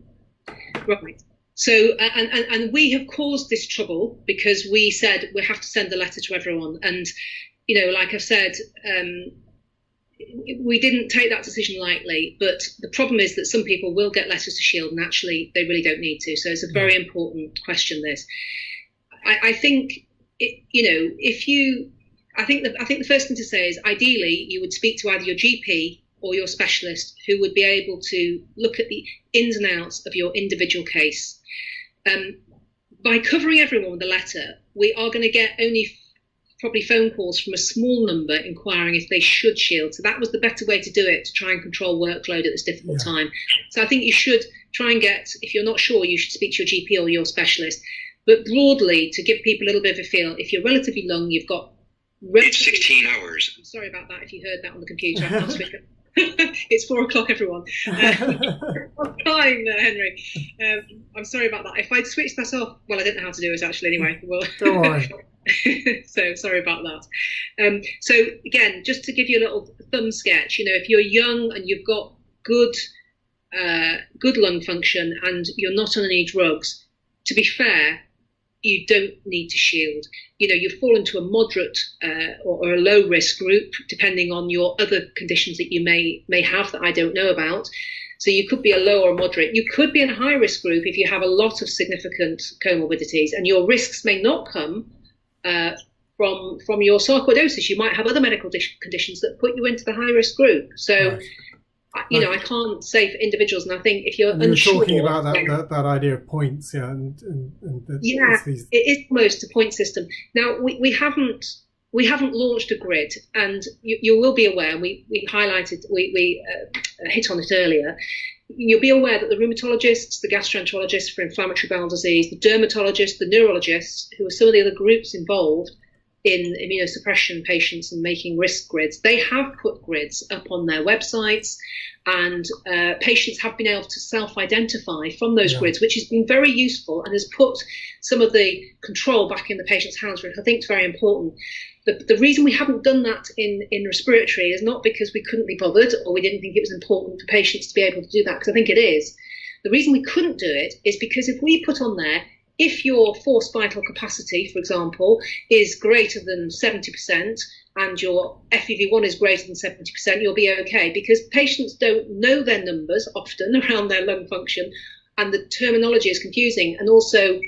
Right. So, and we have caused this trouble because we said we have to send the letter to everyone. And, like I've said, we didn't take that decision lightly. But the problem is that some people will get letters to shield, and actually they really don't need to. So it's a very important question, this. I think... I think the first thing to say is ideally you would speak to either your GP or your specialist who would be able to look at the ins and outs of your individual case. By covering everyone with a letter, we are going to get only probably phone calls from a small number inquiring if they should shield. So that was the better way to do it, to try and control workload at this difficult time. So I think you should try and if you're not sure, you should speak to your GP or your specialist. But broadly, to give people a little bit of a feel, if you're relatively young, you've got... It's 16 hours. I'm sorry about that if you heard that on the computer. It's 4 o'clock, everyone. I'm crying there, Henry. I'm sorry about that. If I'd switched that off... Well, I don't know how to do it, actually, anyway. Don't worry. So sorry about that. So, again, just to give you a little thumb sketch, if you're young and you've got good lung function and you're not on any drugs, to be fair, you don't need to shield. You fall into a moderate or a low risk group, depending on your other conditions that you may have that I don't know about. So you could be a low or moderate. You could be in a high risk group if you have a lot of significant comorbidities, and your risks may not come from your sarcoidosis. You might have other medical conditions that put you into the high risk group. So. Right. I can't say for individuals, and I think if you're unsure... talking about that idea of points, it is almost a point system. Now, we haven't launched a grid, and you will be aware, we highlighted, we hit on it earlier, you'll be aware that the rheumatologists, the gastroenterologists for inflammatory bowel disease, the dermatologists, the neurologists, who are some of the other groups involved in immunosuppression patients and making risk grids, they have put grids up on their websites, and patients have been able to self-identify from those grids, which has been very useful and has put some of the control back in the patient's hands, which I think is very important. The reason we haven't done that in respiratory is not because we couldn't be bothered or we didn't think it was important for patients to be able to do that, because I think it is. The reason we couldn't do it is because if we put on there, if your forced vital capacity, for example, is greater than 70% and your FEV1 is greater than 70%, you'll be okay, because patients don't know their numbers often around their lung function, and the terminology is confusing. And also,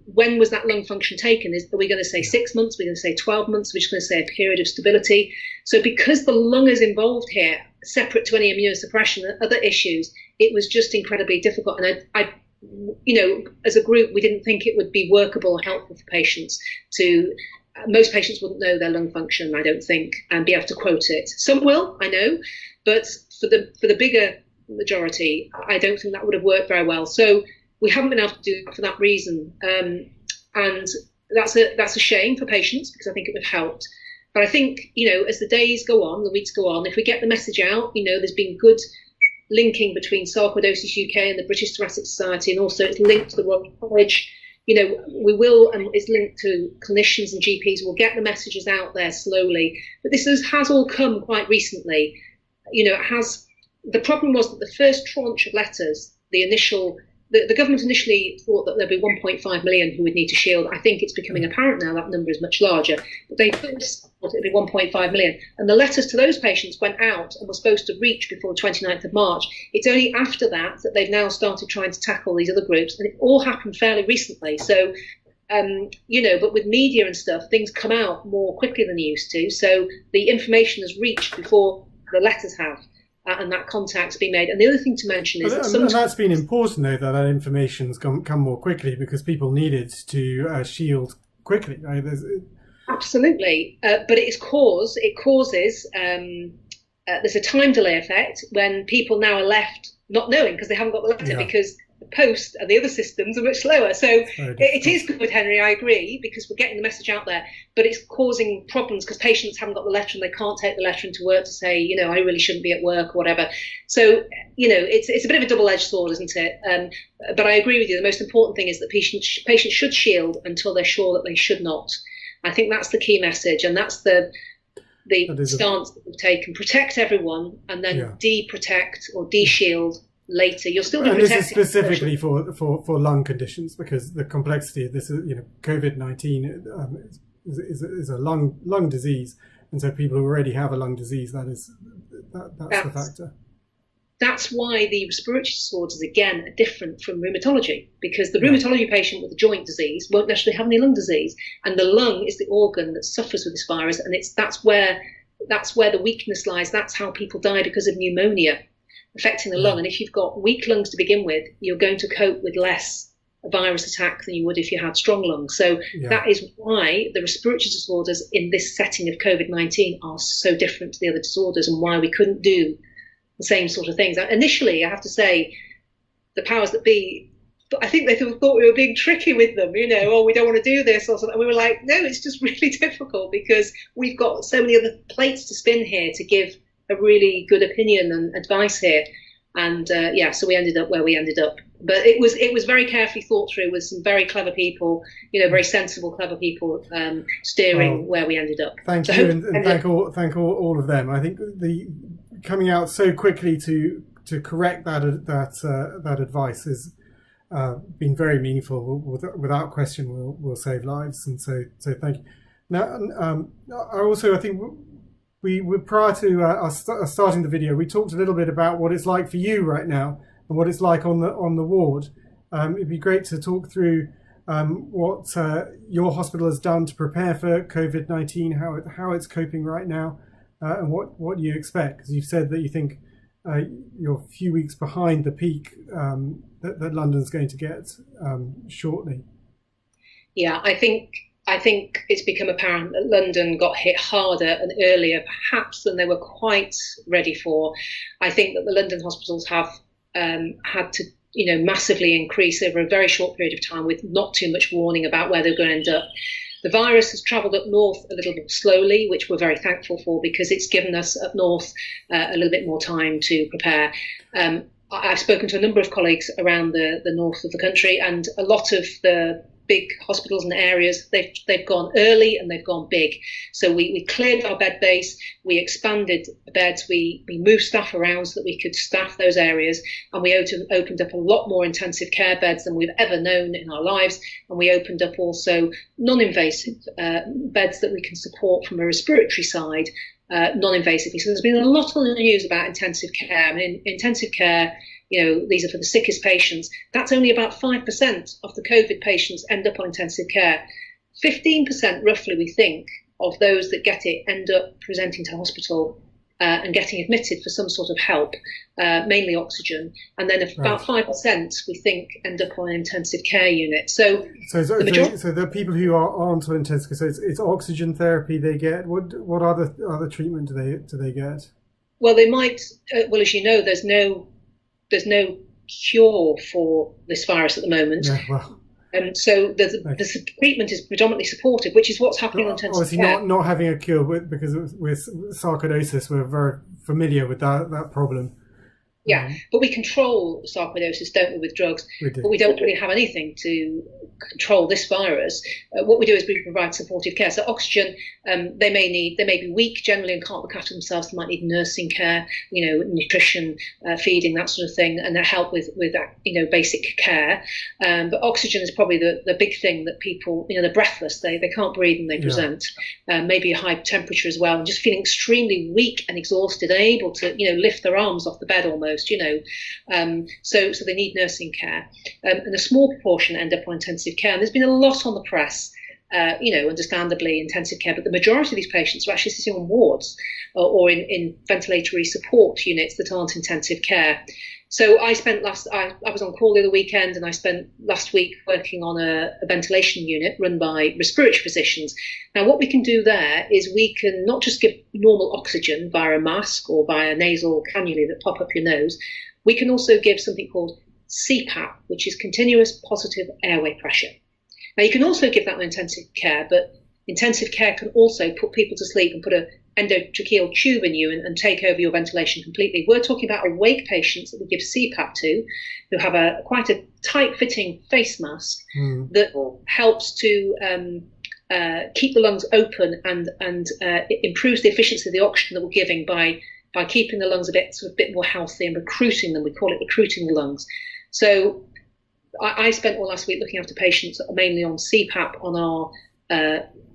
when was that lung function taken? Are we going to say 6 months? Are we going to say 12 months? Are we just going to say a period of stability? So because the lung is involved here, separate to any immunosuppression and other issues, it was just incredibly difficult. And I as a group, we didn't think it would be workable or helpful for patients to, most patients wouldn't know their lung function, I don't think, and be able to quote it. Some will, I know, but for the bigger majority, I don't think that would have worked very well. So we haven't been able to do it for that reason. And that's a shame for patients, because I think it would have helped. But I think, as the days go on, the weeks go on, if we get the message out, there's been good linking between SarcoidosisUK and the British Thoracic Society, and also it's linked to the Royal College. We will, and it's linked to clinicians and GPs. We'll get the messages out there slowly. But this has all come quite recently. The problem was that the first tranche of letters, the government initially thought that there'd be 1.5 million who would need to shield. I think it's becoming apparent now that number is much larger. But they first thought it'd be 1.5 million. And the letters to those patients went out and were supposed to reach before the 29th of March. It's only after that they've now started trying to tackle these other groups. And it all happened fairly recently. So, but with media and stuff, things come out more quickly than they used to. So the information has reached before the letters have. And that contact's been made. And the other thing to mention is and that's been important, though, that information's come more quickly because people needed to shield quickly. Right? Absolutely, but it causes there's a time delay effect when people now are left not knowing because they haven't got the letter because the post and the other systems are much slower. So it is good, Henry, I agree, because we're getting the message out there, but it's causing problems because patients haven't got the letter and they can't take the letter into work to say, I really shouldn't be at work or whatever. So, it's a bit of a double-edged sword, isn't it? But I agree with you. The most important thing is that patients should shield until they're sure that they should not. I think that's the key message, and that's the stance that we've taken. Protect everyone and then de-protect or de-shield later. You'll still be protected. And this is specifically for lung conditions because the complexity of this is, COVID-19 is a lung disease, and so people who already have a lung disease, that's the factor. That's why the respiratory disorders, again, are different from rheumatology, because the rheumatology patient with a joint disease won't necessarily have any lung disease, and the lung is the organ that suffers with this virus, and that's where the weakness lies. That's how people die because of pneumonia affecting the lung. And if you've got weak lungs to begin with, you're going to cope with less virus attack than you would if you had strong lungs. So that is why the respiratory disorders in this setting of COVID-19 are so different to the other disorders, and why we couldn't do the same sort of things. Initially, I have to say, the powers that be, I think they thought we were being tricky with them, we don't want to do this or something. And we were like, no, it's just really difficult because we've got so many other plates to spin here to give a really good opinion and advice here. And so we ended up where we ended up. But it was very carefully thought through with some very clever people, very sensible, clever people steering where we ended up. Thank you, and thank all of them. I think the coming out so quickly to correct that advice has been very meaningful. Without question, will save lives, and so thank you. Now, I think we prior to us starting the video, we talked a little bit about what it's like for you right now and what it's like on the ward. It'd be great to talk through what your hospital has done to prepare for COVID-19, how it's coping right now. And what you expect, because you've said that you think you're a few weeks behind the peak that London's going to get shortly. Yeah, I think it's become apparent that London got hit harder and earlier, perhaps, than they were quite ready for. I think that the London hospitals have had to, massively increase over a very short period of time with not too much warning about where they're going to end up. The virus has travelled up north a little bit slowly, which we're very thankful for because it's given us up north a little bit more time to prepare. I've spoken to a number of colleagues around the north of the country, and a lot of the big hospitals and areas, they've gone early and they've gone big. So we cleared our bed base, we expanded the beds, we moved staff around so that we could staff those areas, and we opened up a lot more intensive care beds than we've ever known in our lives, and we opened up also non-invasive beds that we can support from a respiratory side non-invasively. So there's been a lot on the news about intensive care. I mean, intensive care, these are for the sickest patients. That's only about 5% of the COVID patients end up on intensive care. 15%, roughly, we think, of those that get it end up presenting to hospital and getting admitted for some sort of help, mainly oxygen. And then about 5%, we think, end up on an intensive care unit. So the people who are on to intensive care, so it's oxygen therapy they get. What other treatment do they get? Well, they might. Well, as you know, there's no cure for this virus at the moment. Yeah, well. So the treatment is predominantly supportive, which is what's happening on intensive obviously care. not having a cure because with sarcoidosis, we're very familiar with that problem. Yeah, but we control sarcoidosis, don't we, with drugs? We do. But we don't really have anything to control this virus. What we do is we provide supportive care. So oxygen, they may be weak generally and can't look after themselves. They might need nursing care, nutrition, feeding, that sort of thing, and they help with basic care. But oxygen is probably the big thing that people, they're breathless, they can't breathe and they present. Maybe a high temperature as well, and just feeling extremely weak and exhausted, unable to lift their arms off the bed almost. So they need nursing care, and a small proportion end up on intensive care. And there's been a lot on the press, understandably, intensive care, but the majority of these patients are actually sitting on wards or in ventilatory support units that aren't intensive care. So I was on call the other weekend, and I spent last week working on a ventilation unit run by respiratory physicians. Now, what we can do there is we can not just give normal oxygen via a mask or via a nasal cannula that pop up your nose. We can also give something called CPAP, which is continuous positive airway pressure. Now, you can also give that in intensive care, but intensive care can also put people to sleep and put a endotracheal tube in you and take over your ventilation completely. We're talking about awake patients that we give CPAP to, who have quite a tight-fitting face mask that helps to keep the lungs open and improves the efficiency of the oxygen that we're giving by keeping the lungs a bit more healthy and recruiting them. We call it recruiting the lungs. So I spent all last week looking after patients that are mainly on CPAP on our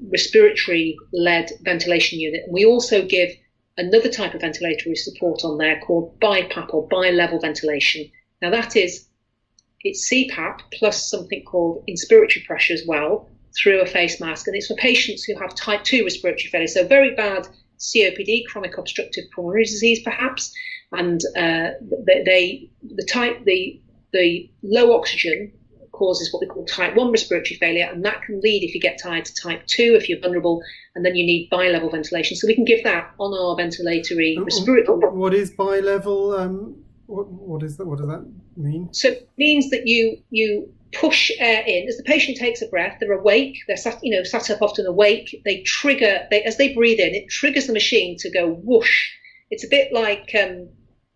respiratory-led ventilation unit. And we also give another type of ventilatory support on there called BiPAP or bi-level ventilation. Now it's CPAP plus something called inspiratory pressure as well through a face mask. And it's for patients who have type 2 respiratory failure, so very bad COPD, chronic obstructive pulmonary disease perhaps. And the low oxygen causes what we call type 1 respiratory failure, and that can lead, if you get tired, to type 2 if you're vulnerable, and then you need bi-level ventilation. So we can give that on our ventilatory respiratory. What is bi-level? What is that? What does that mean? So it means that you push air in as the patient takes a breath. They're awake. They're sat up often awake. As they breathe in, it triggers the machine to go whoosh. It's a bit like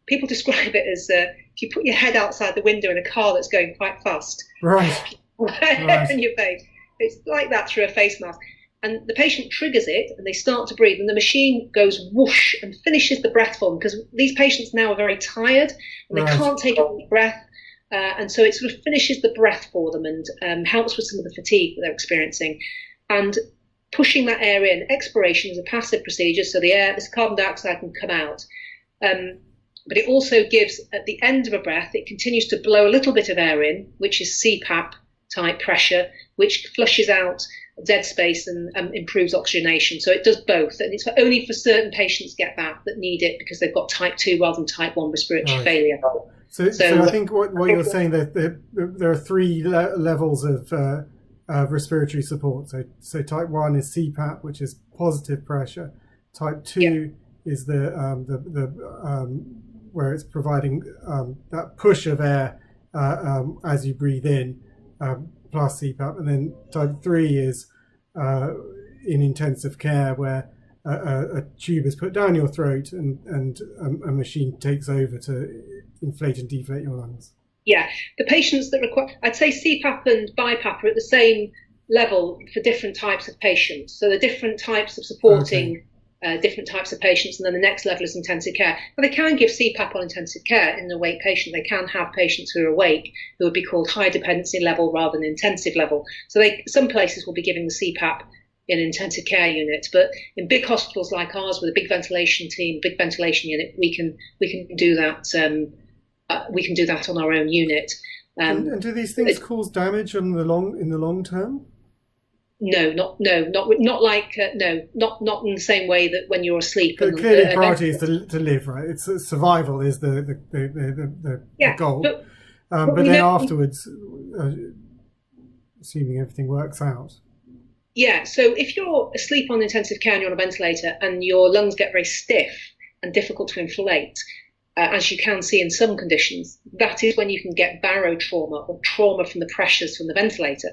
people describe it as if you put your head outside the window in a car that's going quite fast. Right. In your face. It's like that through a face mask. And the patient triggers it and they start to breathe, and the machine goes whoosh and finishes the breath for them, because these patients now are very tired and they can't take a deep breath. And so it sort of finishes the breath for them and helps with some of the fatigue that they're experiencing. And pushing that air in, expiration is a passive procedure, so this carbon dioxide can come out. But it also gives, at the end of a breath, it continues to blow a little bit of air in, which is CPAP type pressure, which flushes out dead space and improves oxygenation. So it does both. And it's only for certain patients get that need it because they've got type 2 rather than type 1 respiratory failure. So I think what you're saying, that there are three levels of respiratory support. So type 1 is CPAP, which is positive pressure. Type 2 is the where it's providing that push of air as you breathe in, plus CPAP. And then type 3 is in intensive care, where a tube is put down your throat and a machine takes over to inflate and deflate your lungs. Yeah, the patients that require, I'd say CPAP and BiPAP are at the same level for different types of patients. So the different types of supporting different types of patients, and then the next level is intensive care. But they can give CPAP on intensive care in an awake patient. They can have patients who are awake who would be called high dependency level rather than intensive level. So some places will be giving the CPAP in intensive care units, but in big hospitals like ours with a big ventilation team, big ventilation unit, we can do that. We can do that on our own unit. And do these things cause damage in the long term? No, not in the same way that when you're asleep. But clearly, the priority is to live, right? It's survival is the goal. But then afterwards, assuming everything works out. Yeah. So if you're asleep on intensive care and you're on a ventilator and your lungs get very stiff and difficult to inflate, as you can see in some conditions, that is when you can get barotrauma or trauma from the pressures from the ventilator.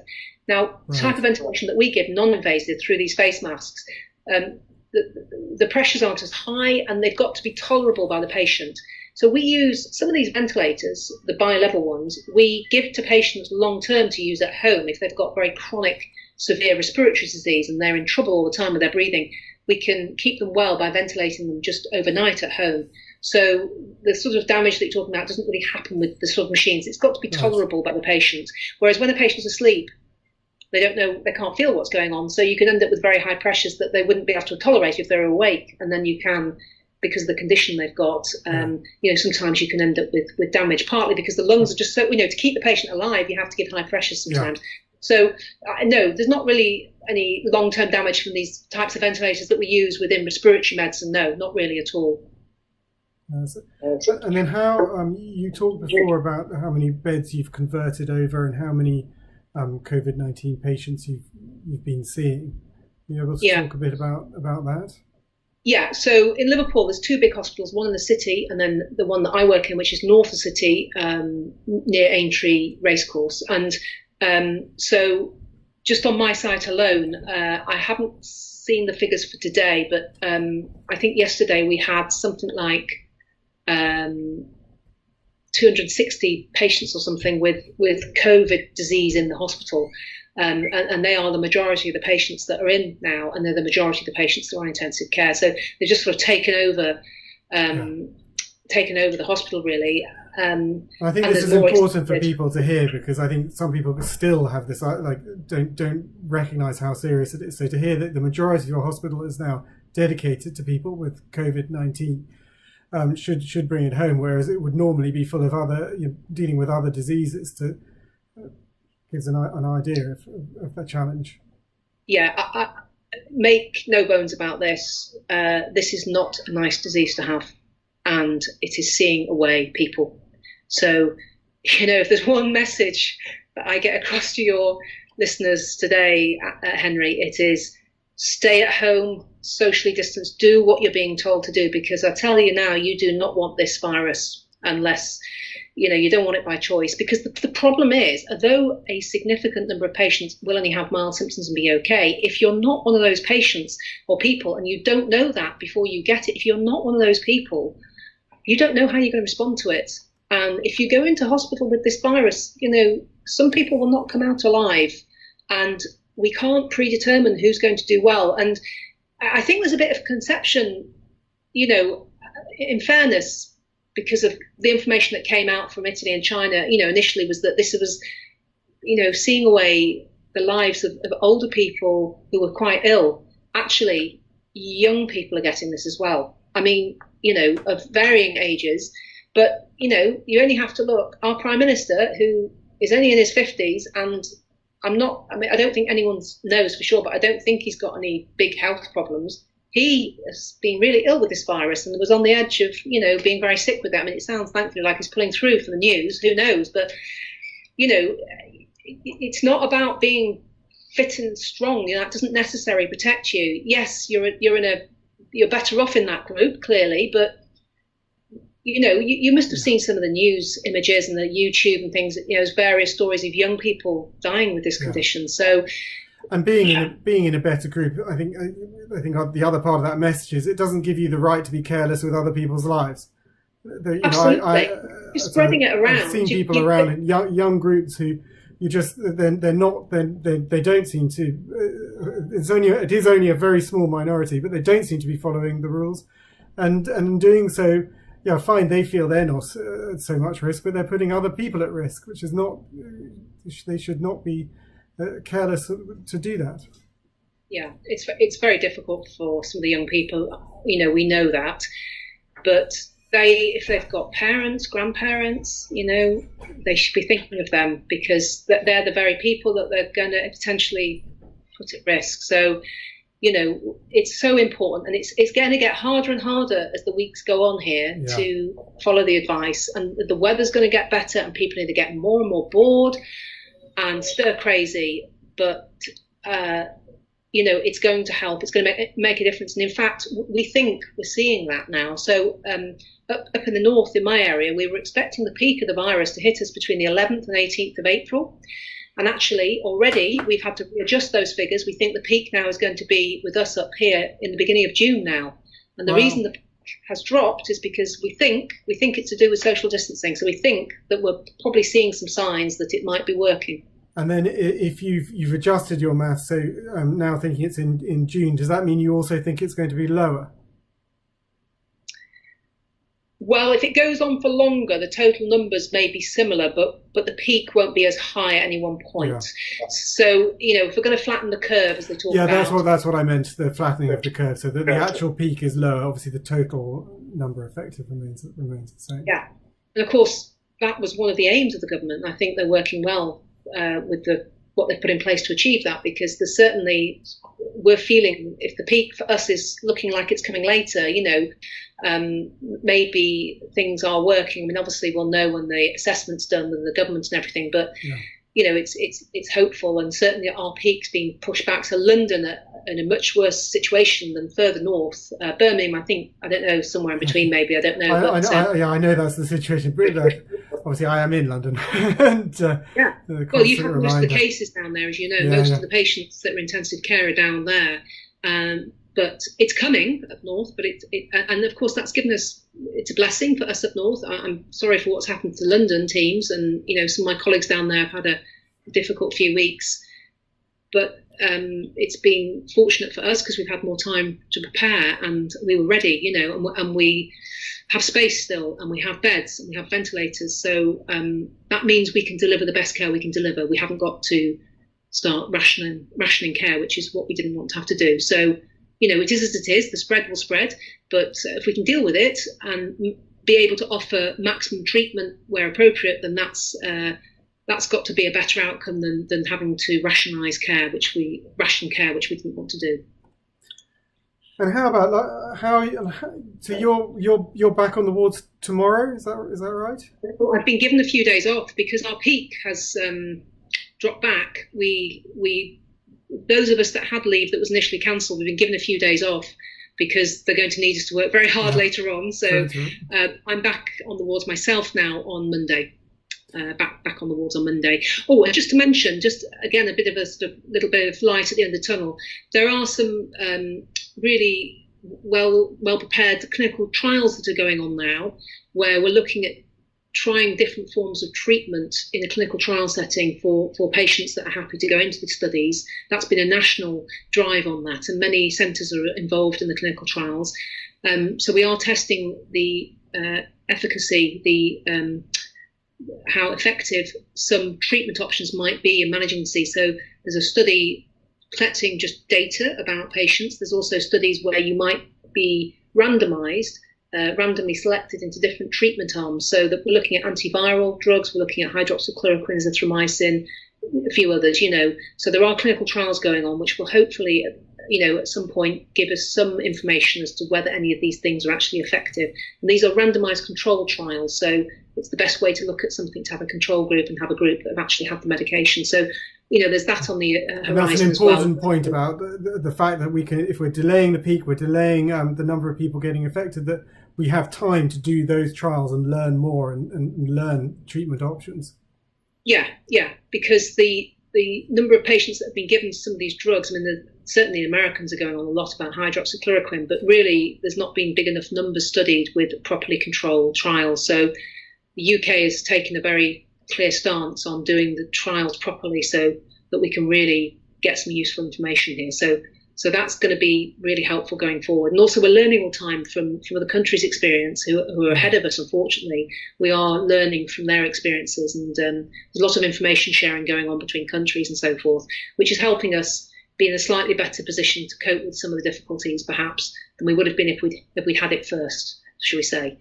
Now, the type of ventilation that we give, non-invasive, through these face masks, the pressures aren't as high and they've got to be tolerable by the patient. So we use some of these ventilators, the bi-level ones, we give to patients long-term to use at home if they've got very chronic, severe respiratory disease and they're in trouble all the time with their breathing. We can keep them well by ventilating them just overnight at home. So the sort of damage that you're talking about doesn't really happen with the sort of machines. It's got to be tolerable by the patient. Whereas when the patient's asleep, they don't know, they can't feel what's going on. So you can end up with very high pressures that they wouldn't be able to tolerate if they're awake. And then you can, because of the condition they've got, sometimes you can end up with damage, partly because the lungs are just so, to keep the patient alive, you have to give high pressures sometimes. Yeah. So, no, there's not really any long-term damage from these types of ventilators that we use within respiratory medicine. No, not really at all. And then how, you talked before about how many beds you've converted over and how many COVID-19 patients you've been seeing. You able to talk a bit about that? Yeah, so in Liverpool, there's two big hospitals, one in the city and then the one that I work in, which is north of the city, near Aintree Racecourse. And so just on my site alone, I haven't seen the figures for today, but I think yesterday we had something like 260 patients or something with COVID disease in the hospital. And they are the majority of the patients that are in now, and they're the majority of the patients that are in intensive care. So they've just sort of taken over the hospital, really. I think this is important for people to hear, because I think some people still have this, don't recognise how serious it is. So to hear that the majority of your hospital is now dedicated to people with COVID-19 should bring it home, whereas it would normally be full of other, dealing with other diseases, gives an idea of the challenge. Yeah, I make no bones about this. This is not a nice disease to have, and it is seeing away people. So, if there's one message that I get across to your listeners today, Henry, it is stay at home, socially distance, do what you're being told to do, because I tell you now, you do not want this virus unless, you don't want it by choice. Because the problem is, although a significant number of patients will only have mild symptoms and be okay, if you're not one of those patients or people, and you don't know that before you get it, if you're not one of those people, you don't know how you're going to respond to it. And if you go into hospital with this virus, some people will not come out alive, and we can't predetermine who's going to do well. And I think there's a bit of conception, in fairness, because of the information that came out from Italy and China, initially was that this was, seeing away the lives of older people who were quite ill. Actually, young people are getting this as well. I mean, of varying ages. But, you only have to look. Our Prime Minister, who is only in his 50s, and I don't think anyone knows for sure, but I don't think he's got any big health problems. He has been really ill with this virus and was on the edge of, being very sick with it. I mean, it sounds thankfully like he's pulling through for the news. Who knows? But, it's not about being fit and strong. That doesn't necessarily protect you. Yes, you're better off in that group, clearly, but you must have seen some of the news images and the YouTube and things. There's various stories of young people dying with this condition. So, and being in a better group, I think the other part of that message is it doesn't give you the right to be careless with other people's lives. Absolutely, you're spreading it around. I've seen people around in young groups who they don't seem to. It is only a very small minority, but they don't seem to be following the rules, and in doing so. Yeah, fine, they feel they're not at so much risk, but they're putting other people at risk, which is not, they should not be careless to do that. Yeah, it's very difficult for some of the young people, we know that, but if they've got parents, grandparents, they should be thinking of them, because they're the very people that they're going to potentially put at risk. So, it's so important, and it's going to get harder and harder as the weeks go on here to follow the advice, and the weather's going to get better, and people need to get more and more bored and stir crazy. But it's going to help. It's going to make a difference. And in fact, we think we're seeing that now. So up in the north, in my area, we were expecting the peak of the virus to hit us between the 11th and 18th of April. And actually, already we've had to readjust those figures. We think the peak now is going to be with us up here in the beginning of June now. And the reason the peak has dropped is because we think it's to do with social distancing. So we think that we're probably seeing some signs that it might be working. And then if you've adjusted your math, so now thinking it's in June, does that mean you also think it's going to be lower? Well, if it goes on for longer, the total numbers may be similar, but the peak won't be as high at any one point. Yeah. So, if we're going to flatten the curve, as they talk about... Yeah, that's what I meant, the flattening of the curve, so that the actual peak is lower. Obviously, the total number affected remains the same. Yeah. And of course, that was one of the aims of the government. I think they're working well with what they've put in place to achieve that, because there's certainly, we're feeling, if the peak for us is looking like it's coming later, maybe things are working. I mean, obviously we'll know when the assessment's done with the government and everything, but it's hopeful, and certainly our peak's being pushed back. So London are in a much worse situation than further north. Birmingham, I don't know, somewhere in between maybe, I don't know. I know that's the situation. But obviously I am in London. And, well, you've had most of the cases down there, as you know. Most of the patients that are in intensive care are down there. But it's coming up north, and of course that's given us, it's a blessing for us up north. I'm sorry for what's happened to London teams, and some of my colleagues down there have had a difficult few weeks, but it's been fortunate for us because we've had more time to prepare, and we were ready, and we have space still, and we have beds, and we have ventilators, so that means we can deliver the best care we can deliver. We haven't got to start rationing care, which is what we didn't want to have to do. So it is as it is. The spread will spread, but if we can deal with it and be able to offer maximum treatment where appropriate, then that's got to be a better outcome than having to ration care, which we didn't want to do. And how about so you're back on the wards tomorrow? Is that right? I've been given a few days off because our peak has dropped back. Those of us that had leave that was initially cancelled, we've been given a few days off because they're going to need us to work very hard later on. So I'm back on the wards myself now on Monday. Back on the wards on Monday. Oh, and just to mention, just again, a bit of a little bit of light at the end of the tunnel. There are some really well prepared clinical trials that are going on now, where we're looking at trying different forms of treatment in a clinical trial setting for patients that are happy to go into the studies. That's been a national drive on that, and many centres are involved in the clinical trials. So we are testing the efficacy, how effective some treatment options might be in managing disease. So there's a study collecting just data about patients. There's also studies where you might be randomly selected into different treatment arms, so that we're looking at antiviral drugs, we're looking at hydroxychloroquine, azithromycin, a few others, So there are clinical trials going on, which will hopefully, at some point give us some information as to whether any of these things are actually effective. And these are randomized control trials, so it's the best way to look at something, to have a control group and have a group that have actually had the medication. So, there's that on the horizon. And that's an important point about the fact that we can, if we're delaying the peak, we're delaying the number of people getting affected, that we have time to do those trials and learn more and learn treatment options. Yeah, because the number of patients that have been given some of these drugs, certainly Americans are going on a lot about hydroxychloroquine, but really there's not been big enough numbers studied with properly controlled trials. So the UK has taken a very clear stance on doing the trials properly so that we can really get some useful information here. So that's going to be really helpful going forward. And also we're learning all the time from other countries' experience who are ahead of us, unfortunately. We are learning from their experiences, and there's a lot of information sharing going on between countries and so forth, which is helping us be in a slightly better position to cope with some of the difficulties perhaps than we would have been if we'd had it first, shall we say.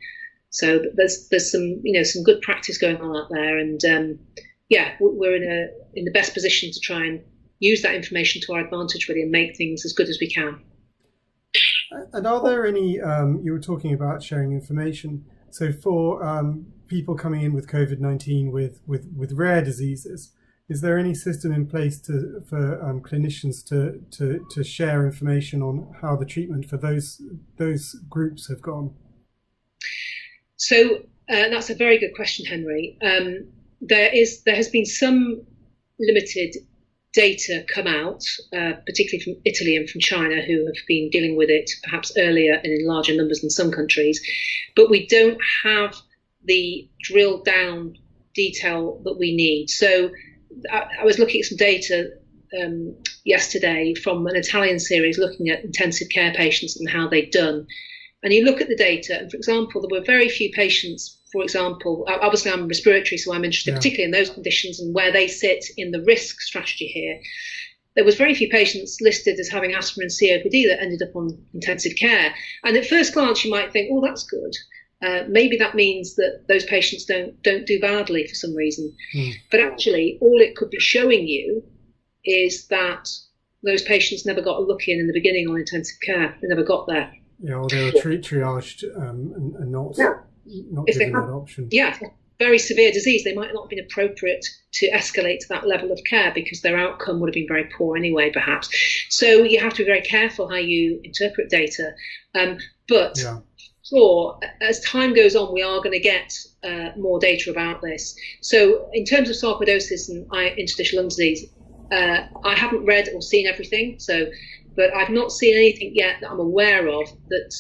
So there's some good practice going on out there, and we're in the best position to try and use that information to our advantage, really, and make things as good as we can. And are there any, you were talking about sharing information, so for people coming in with COVID-19 with rare diseases, Is there any system in place for clinicians to share information on how the treatment for those groups have gone? So that's a very good question, Henry. There has been some limited data come out, particularly from Italy and from China, who have been dealing with it perhaps earlier and in larger numbers than some countries. But we don't have the drilled down detail that we need. So I was looking at some data yesterday from an Italian series looking at intensive care patients and how they'd done. And you look at the data, and for example, there were very few patients, for example, obviously I'm respiratory, so I'm interested particularly in those conditions and where they sit in the risk strategy here. There was very few patients listed as having asthma and COPD that ended up on intensive care. And at first glance, you might think, oh, that's good. Maybe that means that those patients don't do badly for some reason. But actually, all it could be showing you is that those patients never got a look in the beginning on intensive care. They never got there. Yeah, or they were triaged and not given that option. Yeah, very severe disease. They might not have been appropriate to escalate to that level of care because their outcome would have been very poor anyway, perhaps. So you have to be very careful how you interpret data. But sure, as time goes on, we are going to get more data about this. So in terms of sarcoidosis and interstitial lung disease, I haven't read or seen everything. But I've not seen anything yet that I'm aware of that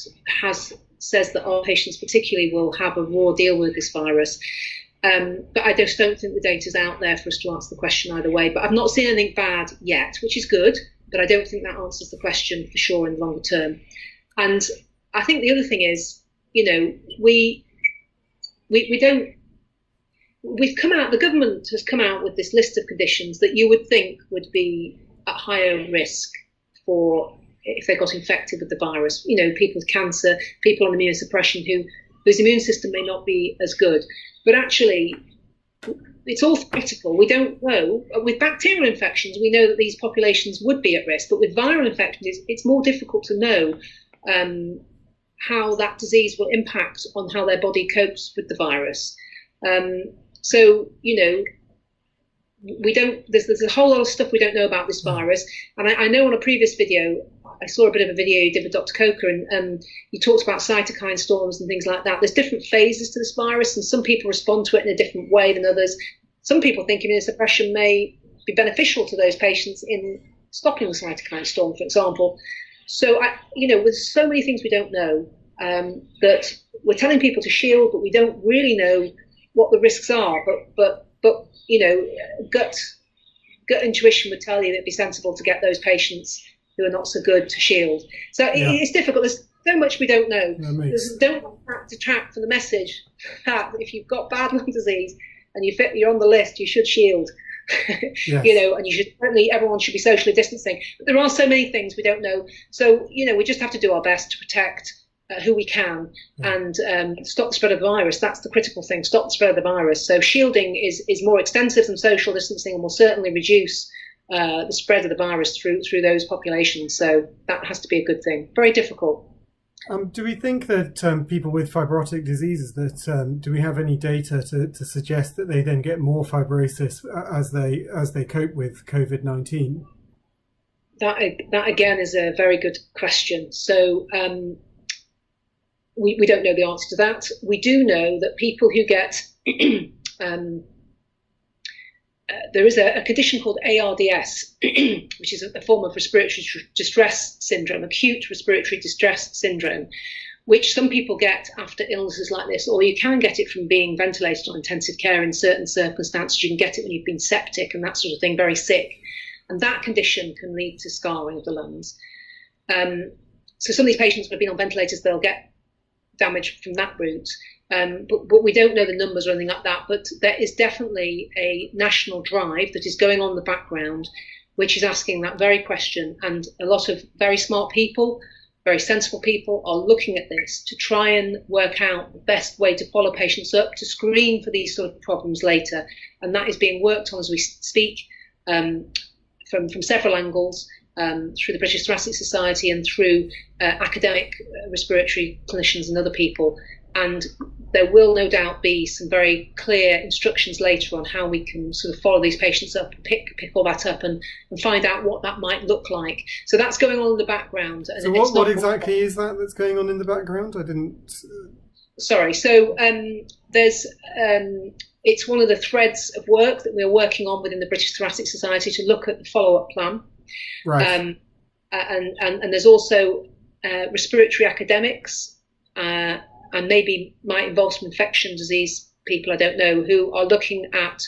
says that our patients particularly will have a raw deal with this virus. But I just don't think the data's out there for us to answer the question either way. But I've not seen anything bad yet, which is good, but I don't think that answers the question for sure in the longer term. And I think the other thing is, the government has come out with this list of conditions that you would think would be at higher risk for if they got infected with the virus. People with cancer, people on immunosuppression whose immune system may not be as good. But actually, it's all theoretical. We don't know. With bacterial infections, we know that these populations would be at risk. But with viral infections, it's more difficult to know how that disease will impact on how their body copes with the virus. We don't. There's a whole lot of stuff we don't know about this virus. And I know on a previous video, I saw a bit of a video you did with Dr. Coker, and you talked about cytokine storms and things like that. There's different phases to this virus, and some people respond to it in a different way than others. Some people think immunosuppression may be beneficial to those patients in stopping the cytokine storm, for example. So, with so many things we don't know, that we're telling people to shield, but we don't really know what the risks are. But gut intuition would tell you it'd be sensible to get those patients who are not so good to shield. So it's difficult. There's so much we don't know. Don't detract from the message that if you've got bad lung disease and you're on the list, you should shield. Yes. And you should certainly, everyone should be socially distancing. But there are so many things we don't know. So, we just have to do our best to protect who we can and stop the spread of the virus. That's the critical thing, stop the spread of the virus. So shielding is more extensive than social distancing and will certainly reduce the spread of the virus through those populations. So that has to be a good thing. Very difficult. Do we think that people with fibrotic diseases, do we have any data to suggest that they then get more fibrosis as they cope with COVID-19? That again is a very good question. So we don't know the answer to that. We do know that people who get there is a condition called ARDS, which is a form of respiratory distress syndrome, acute respiratory distress syndrome, which some people get after illnesses like this, or you can get it from being ventilated on intensive care in certain circumstances. You can get it when you've been septic and that sort of thing, very sick. And that condition can lead to scarring of the lungs. So some of these patients who have been on ventilators, they'll get damage from that route. But we don't know the numbers or anything like that. But there is definitely a national drive that is going on in the background, which is asking that very question. And a lot of very smart people, very sensible people are looking at this to try and work out the best way to follow patients up, to screen for these sort of problems later. And that is being worked on as we speak from several angles. Through the British Thoracic Society and through academic respiratory clinicians and other people. And there will no doubt be some very clear instructions later on how we can sort of follow these patients up, pick all that up and find out what that might look like. So that's going on in the background. And so what exactly is that that's going on in the background? I didn't... Sorry. So there's... it's one of the threads of work that we're working on within the British Thoracic Society to look at the follow-up plan. Right. And there's also respiratory academics and maybe might involve some infection disease people, I don't know, who are looking at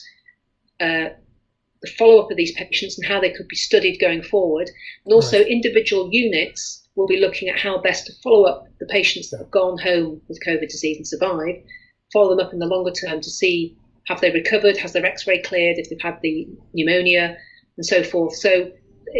the follow-up of these patients and how they could be studied going forward. And also individual units will be looking at how best to follow up the patients that have gone home with COVID disease and survived, follow them up in the longer term to see have they recovered, has their x-ray cleared, if they've had the pneumonia and so forth. So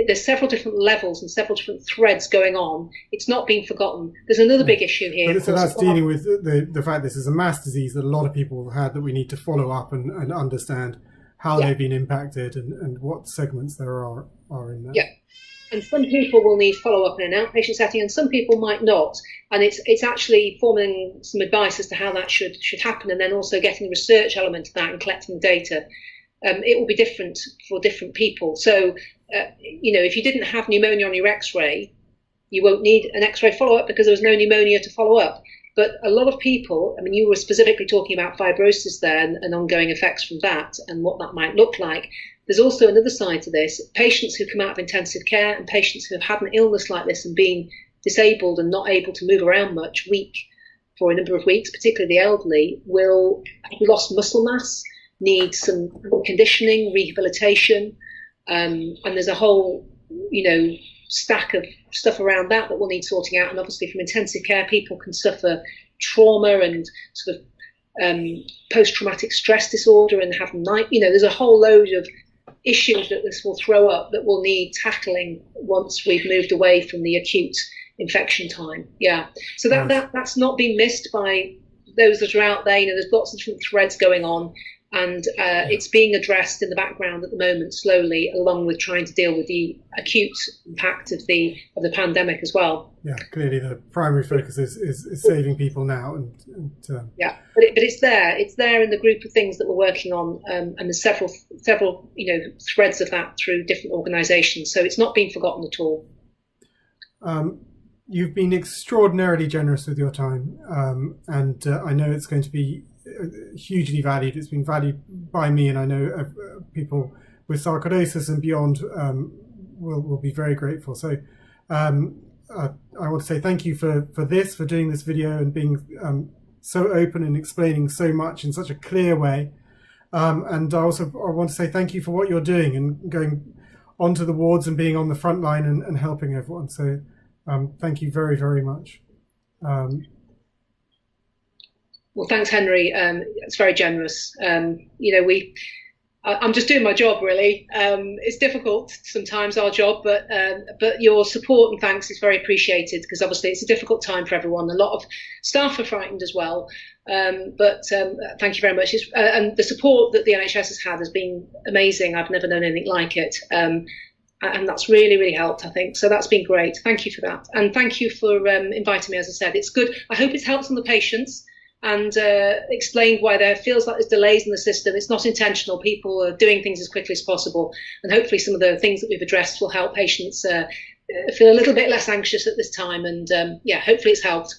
there's several different levels and several different threads going on. It's not being forgotten. There's another big issue here. So that's dealing with the fact this is a mass disease that a lot of people have had that we need to follow up and understand how they've been impacted and what segments there are in there. Yeah. And some people will need follow-up in an outpatient setting and some people might not. And it's actually forming some advice as to how that should happen, and then also getting the research element of that and collecting data. It will be different for different people. So, if you didn't have pneumonia on your x-ray, you won't need an x-ray follow-up because there was no pneumonia to follow up. But a lot of people, I mean, you were specifically talking about fibrosis there and ongoing effects from that and what that might look like. There's also another side to this. Patients who come out of intensive care and patients who have had an illness like this and been disabled and not able to move around much, weak for a number of weeks, particularly the elderly, will have lost muscle mass, need some conditioning, rehabilitation, and there's a whole, stack of stuff around that will need sorting out. And obviously from intensive care, people can suffer trauma and sort of post-traumatic stress disorder and have there's a whole load of issues that this will throw up that will need tackling once we've moved away from the acute infection time. Yeah. So that's not being missed by those that are out there. There's lots of different threads going on, and it's being addressed in the background at the moment slowly, along with trying to deal with the acute impact of the pandemic as well. Yeah, clearly the primary focus is saving people now, and but it's there in the group of things that we're working on, and there's several threads of that through different organisations. So it's not being forgotten at all. You've been extraordinarily generous with your time, and I know it's going to be hugely valued. It's been valued by me, and I know people with sarcoidosis and beyond will be very grateful. So I want to say thank you for doing this video and being so open and explaining so much in such a clear way. And I want to say thank you for what you're doing and going onto the wards and being on the front line and helping everyone. So thank you very, very much. Well, thanks, Henry. It's very generous. I'm just doing my job, really. It's difficult sometimes, our job, but your support and thanks is very appreciated, because obviously it's a difficult time for everyone. A lot of staff are frightened as well. But thank you very much. And the support that the NHS has had has been amazing. I've never known anything like it. And that's really, really helped, I think. So that's been great. Thank you for that. And thank you for inviting me, as I said. It's good. I hope it's helped on the patients and explained why there feels like there's delays in the system. It's not intentional. People are doing things as quickly as possible. And hopefully some of the things that we've addressed will help patients feel a little bit less anxious at this time. And hopefully it's helped.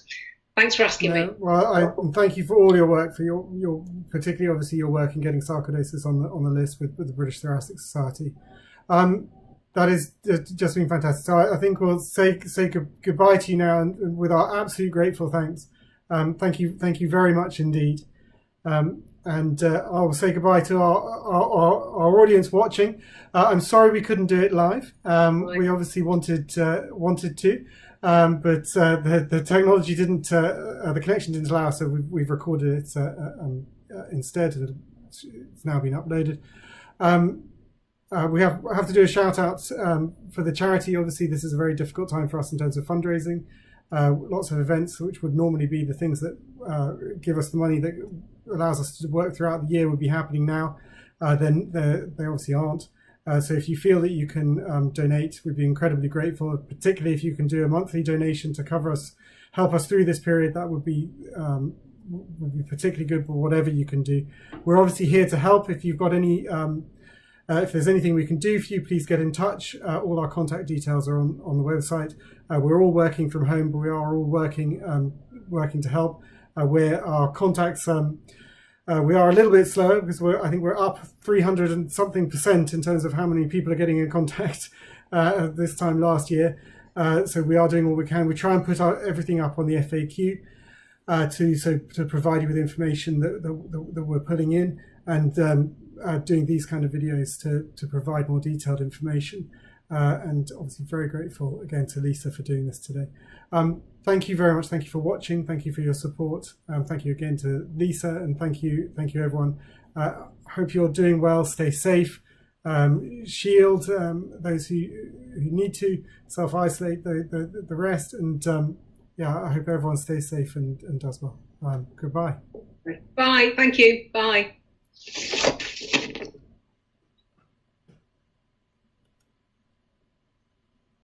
Thanks for asking me. Well, thank you for all your work, for your particularly obviously your work in getting sarcoidosis on the list with the British Thoracic Society. That has just been fantastic. So I think we'll say goodbye to you now, and with our absolute grateful thanks. Thank you very much indeed. And I'll say goodbye to our audience watching. I'm sorry we couldn't do it live. We obviously wanted to, but the technology didn't, the connection didn't allow, so we've recorded it instead. It's now been uploaded. We have to do a shout out for the charity. Obviously, this is a very difficult time for us in terms of fundraising. Lots of events which would normally be the things that give us the money that allows us to work throughout the year would be happening now. Then they obviously aren't. So if you feel that you can donate, we'd be incredibly grateful, particularly if you can do a monthly donation to help us through this period. That would be would be particularly good, but whatever you can do. We're obviously here to help. If you've got any, if there's anything we can do for you, please get in touch. All our contact details are on the website. We're all working from home, but we are all working to help. Where our contacts, we are a little bit slower because I think we're up 300 and something% in terms of how many people are getting in contact this time last year. So we are doing all we can. We try and put everything up on the FAQ to provide you with information that we're putting in, and doing these kind of videos to provide more detailed information. And obviously very grateful again to Lisa for doing this today. Thank you very much. Thank you for watching. Thank you for your support. Thank you again to Lisa, and thank you everyone. Hope you're doing well. Stay safe. Shield those who need to, self-isolate the rest, and yeah, I hope everyone stays safe and does well. Goodbye. Bye. Thank you. Bye.